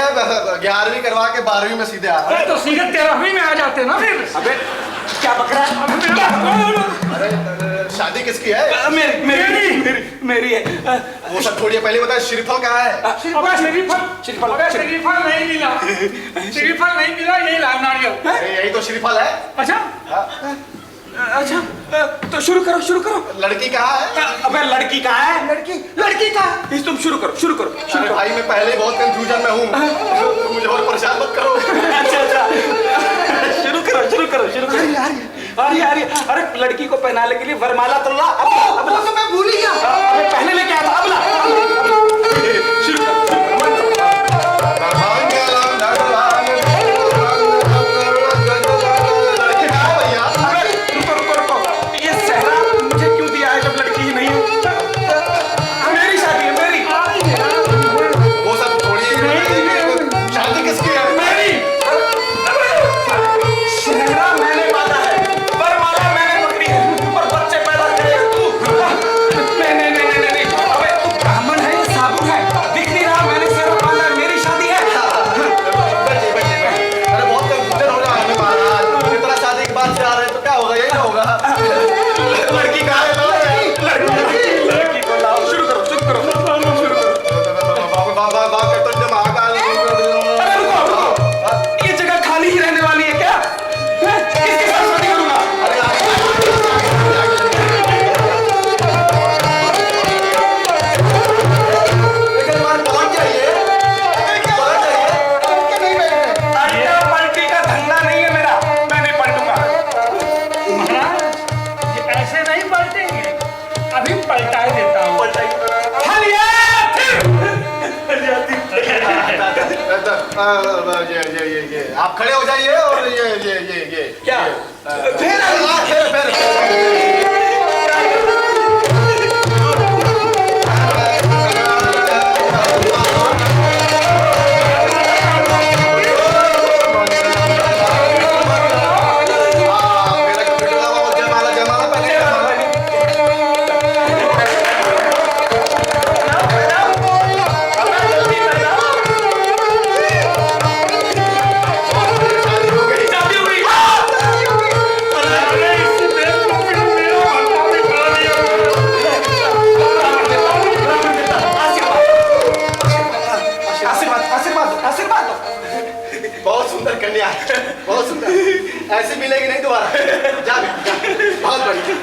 11वीं करवा के 12वीं में सीधे आ रहा अरे तो सीधे 13वीं में आ जाते ना फिर। अबे क्या बकरा है? क्या बकरा है? अरे शादी किसकी है? मेरी है। वो सब छोड़िए, पहले बताए श्रीफल कहाँ है? अबे श्रीफल नहीं मिला, श्रीफल नहीं मिला, यही लाल नारियल। अरे यही तो श्रीफल है। अच्छा अच्छा तो शुरू करो। लड़की कहाँ है? अबे लड़की कहाँ है? लड़की कहाँ है? तुम शुरू करो। अरे भाई मैं पहले ही बहुत कंफ्यूजन में हूँ, मुझे और परेशान मत करो। अच्छा शुरू करो। अरे अरे लड़की को पहनाने के लिए वरमाला तो ला। अब तो मैं भूल ही गया। अबे पहले लेके आया था, अब ला। शुरू कर। लड़की कहाँ है भैया? रुको। ये सहरा मुझे क्यों दिया है जब लड़की ही नहीं है? मेरी शादी है, मेरी। वो सब छोड़िए, शादी किसकी है? मेरी। सहरा मैंने बांधा है, वरमाला मैंने पकड़ी है, और बच्चे पैदा करेगा तू। नहीं। अबे तू ब्राह्मण है या साबुन है? दिख नहीं रहा मैंने सहरा बांधा है, मेरी शादी है। अरे बहुत कंफ्यूजन हो रहा है हमें महाराज, इतना शादी के बाद से आ रहे हैं तो क्या होगा, यही ना होगा। लड़की कहाँ है? लड़की को लाओ। शुरू करो। बाबा के तो महाकाल। अरे रुको, ये जगह खाली ही रहने वाली है क्या? किसके साथ शादी करूंगा? लेकिन हमारे पलंग चाहिए। अड्डा पलटी का धंधा नहीं है मेरा, मैं नहीं पलटूंगा। महाराज ये ऐसे नहीं पलटेंगे, अभी पलटा देता हूँ। ये आप खड़े हो जाइए और ये क्या? फिर आशीर्वाद दो। बहुत सुंदर कन्या है, बहुत सुंदर, ऐसी मिलेगी नहीं दोबारा। जा बहुत बढ़िया।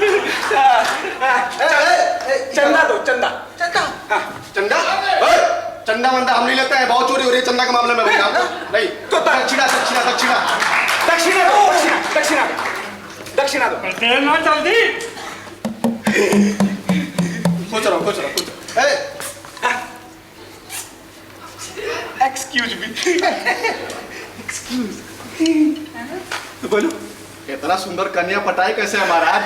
चंदा दो, चंदा। चंदा? चंदा मंदा हम नहीं लेते हैं, बहुत चोरी हो रही है चंदा के मामले में भैया। नहीं तो दक्षिणा दो। देना जल्दी। कुछ रहो। एक्सक्यूज बोलो। इतना सुंदर कन्या पटाई कैसे है महाराज?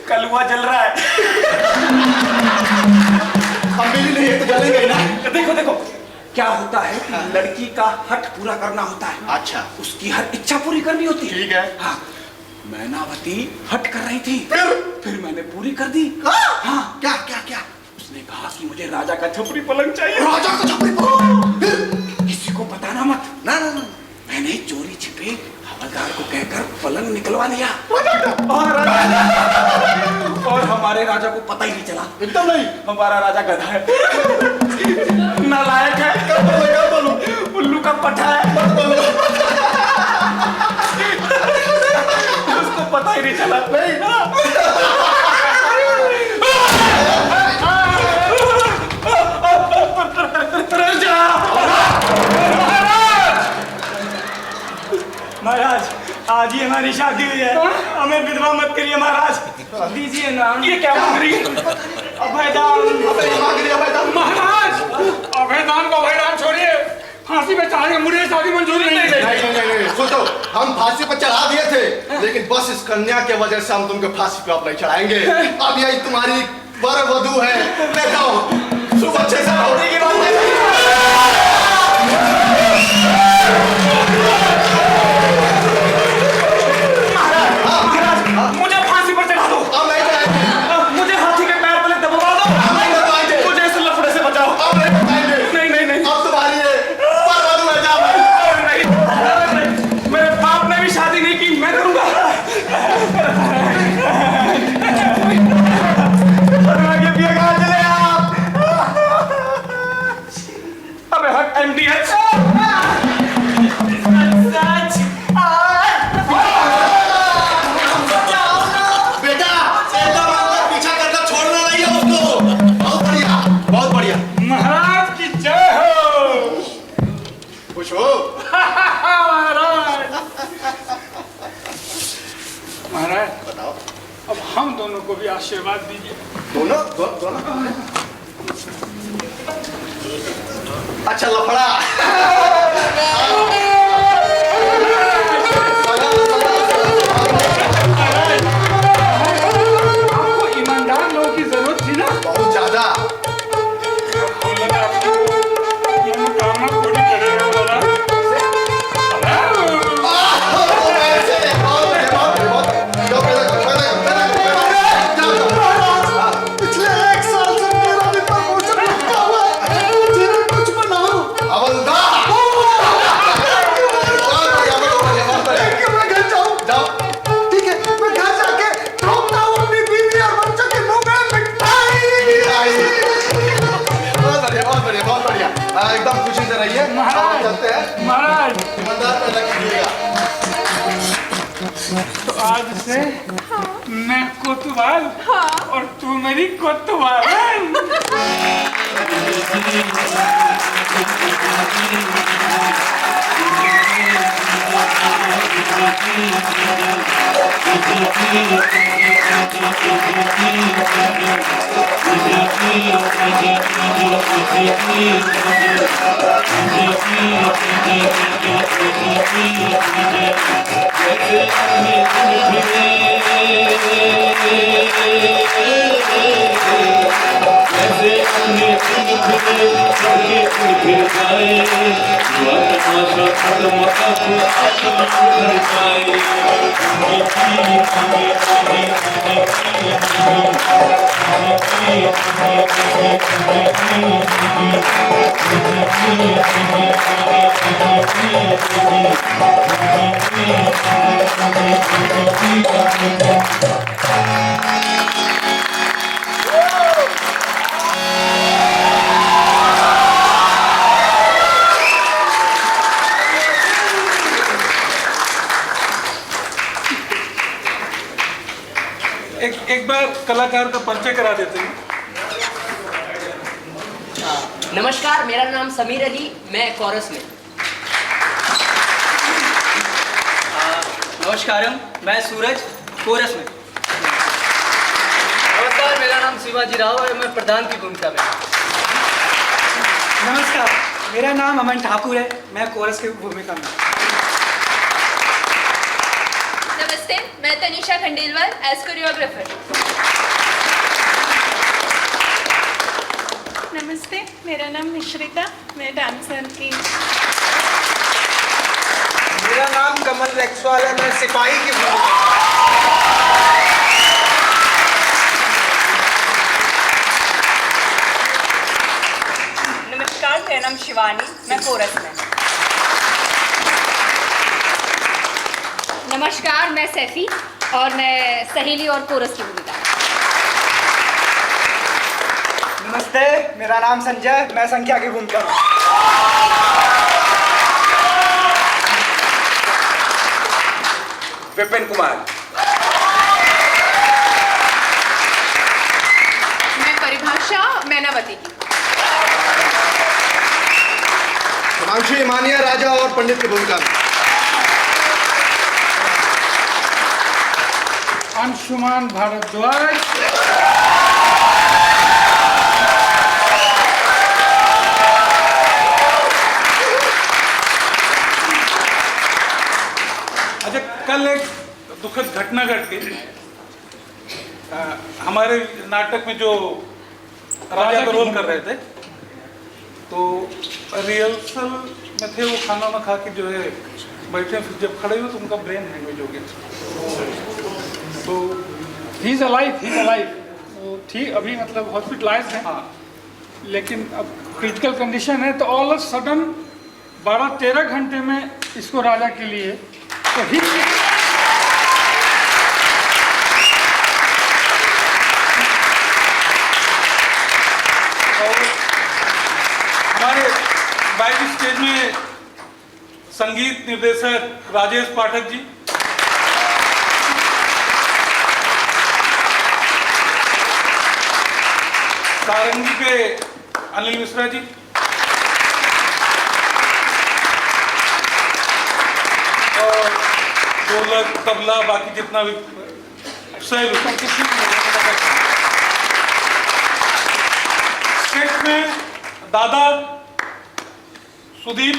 कलुआ जल रहा है। हम भी नहीं है तो जलेंगे ही ना। देखो क्या होता है कि लड़की का हट पूरा करना होता है। अच्छा, उसकी हर इच्छा पूरी करनी होती है। ठीक है। हाँ, मैनावती हट कर रही थी, फिर मैंने पूरी कर दी। हाँ, क्या? उसने कहा कि मुझे राजा का छपरी पलंग चाहिए। राजा का छपरी पलंग? किसी को बताना मत। ना। मैंने चोरी छिपे हवलदार को कहकर पलंग निकलवा लिया, और हमारे राजा को पता ही नहीं चला। एकदम नहीं। हमारा राजा गधा है, नालायक है, उल्लू का पट्टा है, उसको पता ही नहीं चला। महाराज आज ही हमारी शादी हुई है, हमें विधवा मत करिए महाराज। दीजिए ना। ये क्या मांग रही है? अभयदान। महाराज अभयदान को अभयदान छोड़िए, फांसी पे चढ़ाएंगे, मुझे शादी मंजूर नहीं है। नहीं, सोचो, हम फांसी पर चढ़ा दिए थे, लेकिन बस इस कन्या के वजह से हम तुमको फांसी पे अब नहीं चढ़ाएंगे। अब यही तुम्हारी वर वधू है, ले जाओ, सुबह अच्छे से होने की बात नहीं। मुझे फांसी पर चढ़ा दो। अब नहीं चढ़ाएंगे। मुझे हाथी के पैर पर दबा दो। अब नहीं बताएंगे। मुझे इस लफड़े से बचाओ। अब नहीं बताएंगे। नहीं। अब तुम्हारी ये वर वधू है, जाओ। नहीं, मेरे बाप ने भी शादी नहीं की, मैं करूंगा। ये पिए कहाँ चले आप? अबे हट MDH। बेटा, एकदम अंदर पीछा करना छोड़ना नहीं है उसको। बहुत बढ़िया, बहुत बढ़िया। महाराज की जय हो। खुश हो? महाराज, बताओ। अब हम दोनों को भी आशीर्वाद दीजिए। दोनों? अच्छा लफड़ा। आपको ईमानदार लोगों की जरूरत थी ना। बहुत ज्यादा। ये मुकामा पूरी करेगा महाराज। पिछले 1 साल से मेरा भी प्रमोशन रुका हुआ है। मुझे कुछ बनाओ। मैं घर जाऊं। ठीक है, मैं घर जाके ठोकता हूँ अपनी बीवी और बच्चों के मुंह में मिठाई। बहुत बढ़िया। एकदम खुशी से रहिए। अब चलते हैं। महाराज, ईमानदार पैदा कीजिएगा। तो आज से मैं कोतवाल और तू मेरी कोतवाल। एक बार कलाकार का परिचय करा देते हैं। नमस्कार, मेरा नाम समीर अली, मैं कोरस में। नमस्कारम, मैं सूरज, कोरस में। नमस्कार, मेरा नाम शिवाजी राव है, मैं प्रधान की भूमिका में। नमस्कार, मेरा नाम अमन ठाकुर है, मैं कोरस की भूमिका में। नमस्ते, मैं तनिषा खंडेलवाल एज कोरियोग्राफर। नमस्ते, मेरा नाम मिश्रिता, मैं डांसर की। मेरा नाम कमल रेक्सवाल है, मैं सिपाही की भूमिका। नमस्कार, मेरा नाम शिवानी, मैं कोरस में। नमस्कार, मैं सैफी और मैं सहेली और कोरस की भूमिका। नमस्ते, मेरा नाम संजय, मैं संख्या की भूमिका में। विपिन कुमार। मैं परिभाषा मैनावती की। हिमांशु मानिया राजा और पंडित की भूमिका में। अंशुमान भारद्वाज। कल एक दुखद घटना घट गई। हमारे नाटक में जो राजा का रोल कर रहे थे, तो रिहर्सल में थे, वो खाना ना खा के जो है बैठे, फिर जब खड़े हुए तो उनका ब्रेन हैंगेज हो गया। तो ही इज अलाइव, वो ठीक अभी मतलब हॉस्पिटलाइज्ड है। हाँ, लेकिन अब क्रिटिकल कंडीशन है। तो ऑल ऑफ सडन 12-13 घंटे में इसको राजा के लिए तो ही हमारे बैक स्टेज में संगीत निर्देशक राजेश पाठक जी, सारंगी के अनिल मिश्रा जी, और ढोलक तबला बाकी जितना भी स्टेज में दादा सुदीप,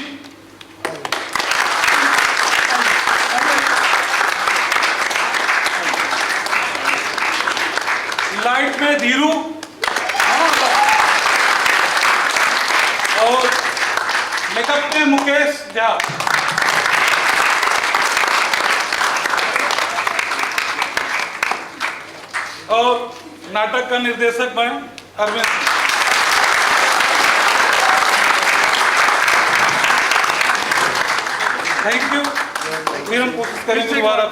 लाइट में धीरू, और मेकअप में मुकेश झा, और नाटक का निर्देशक मैं अरविंद। Thank you. फिर हम कोशिश करेंगे दोबारा।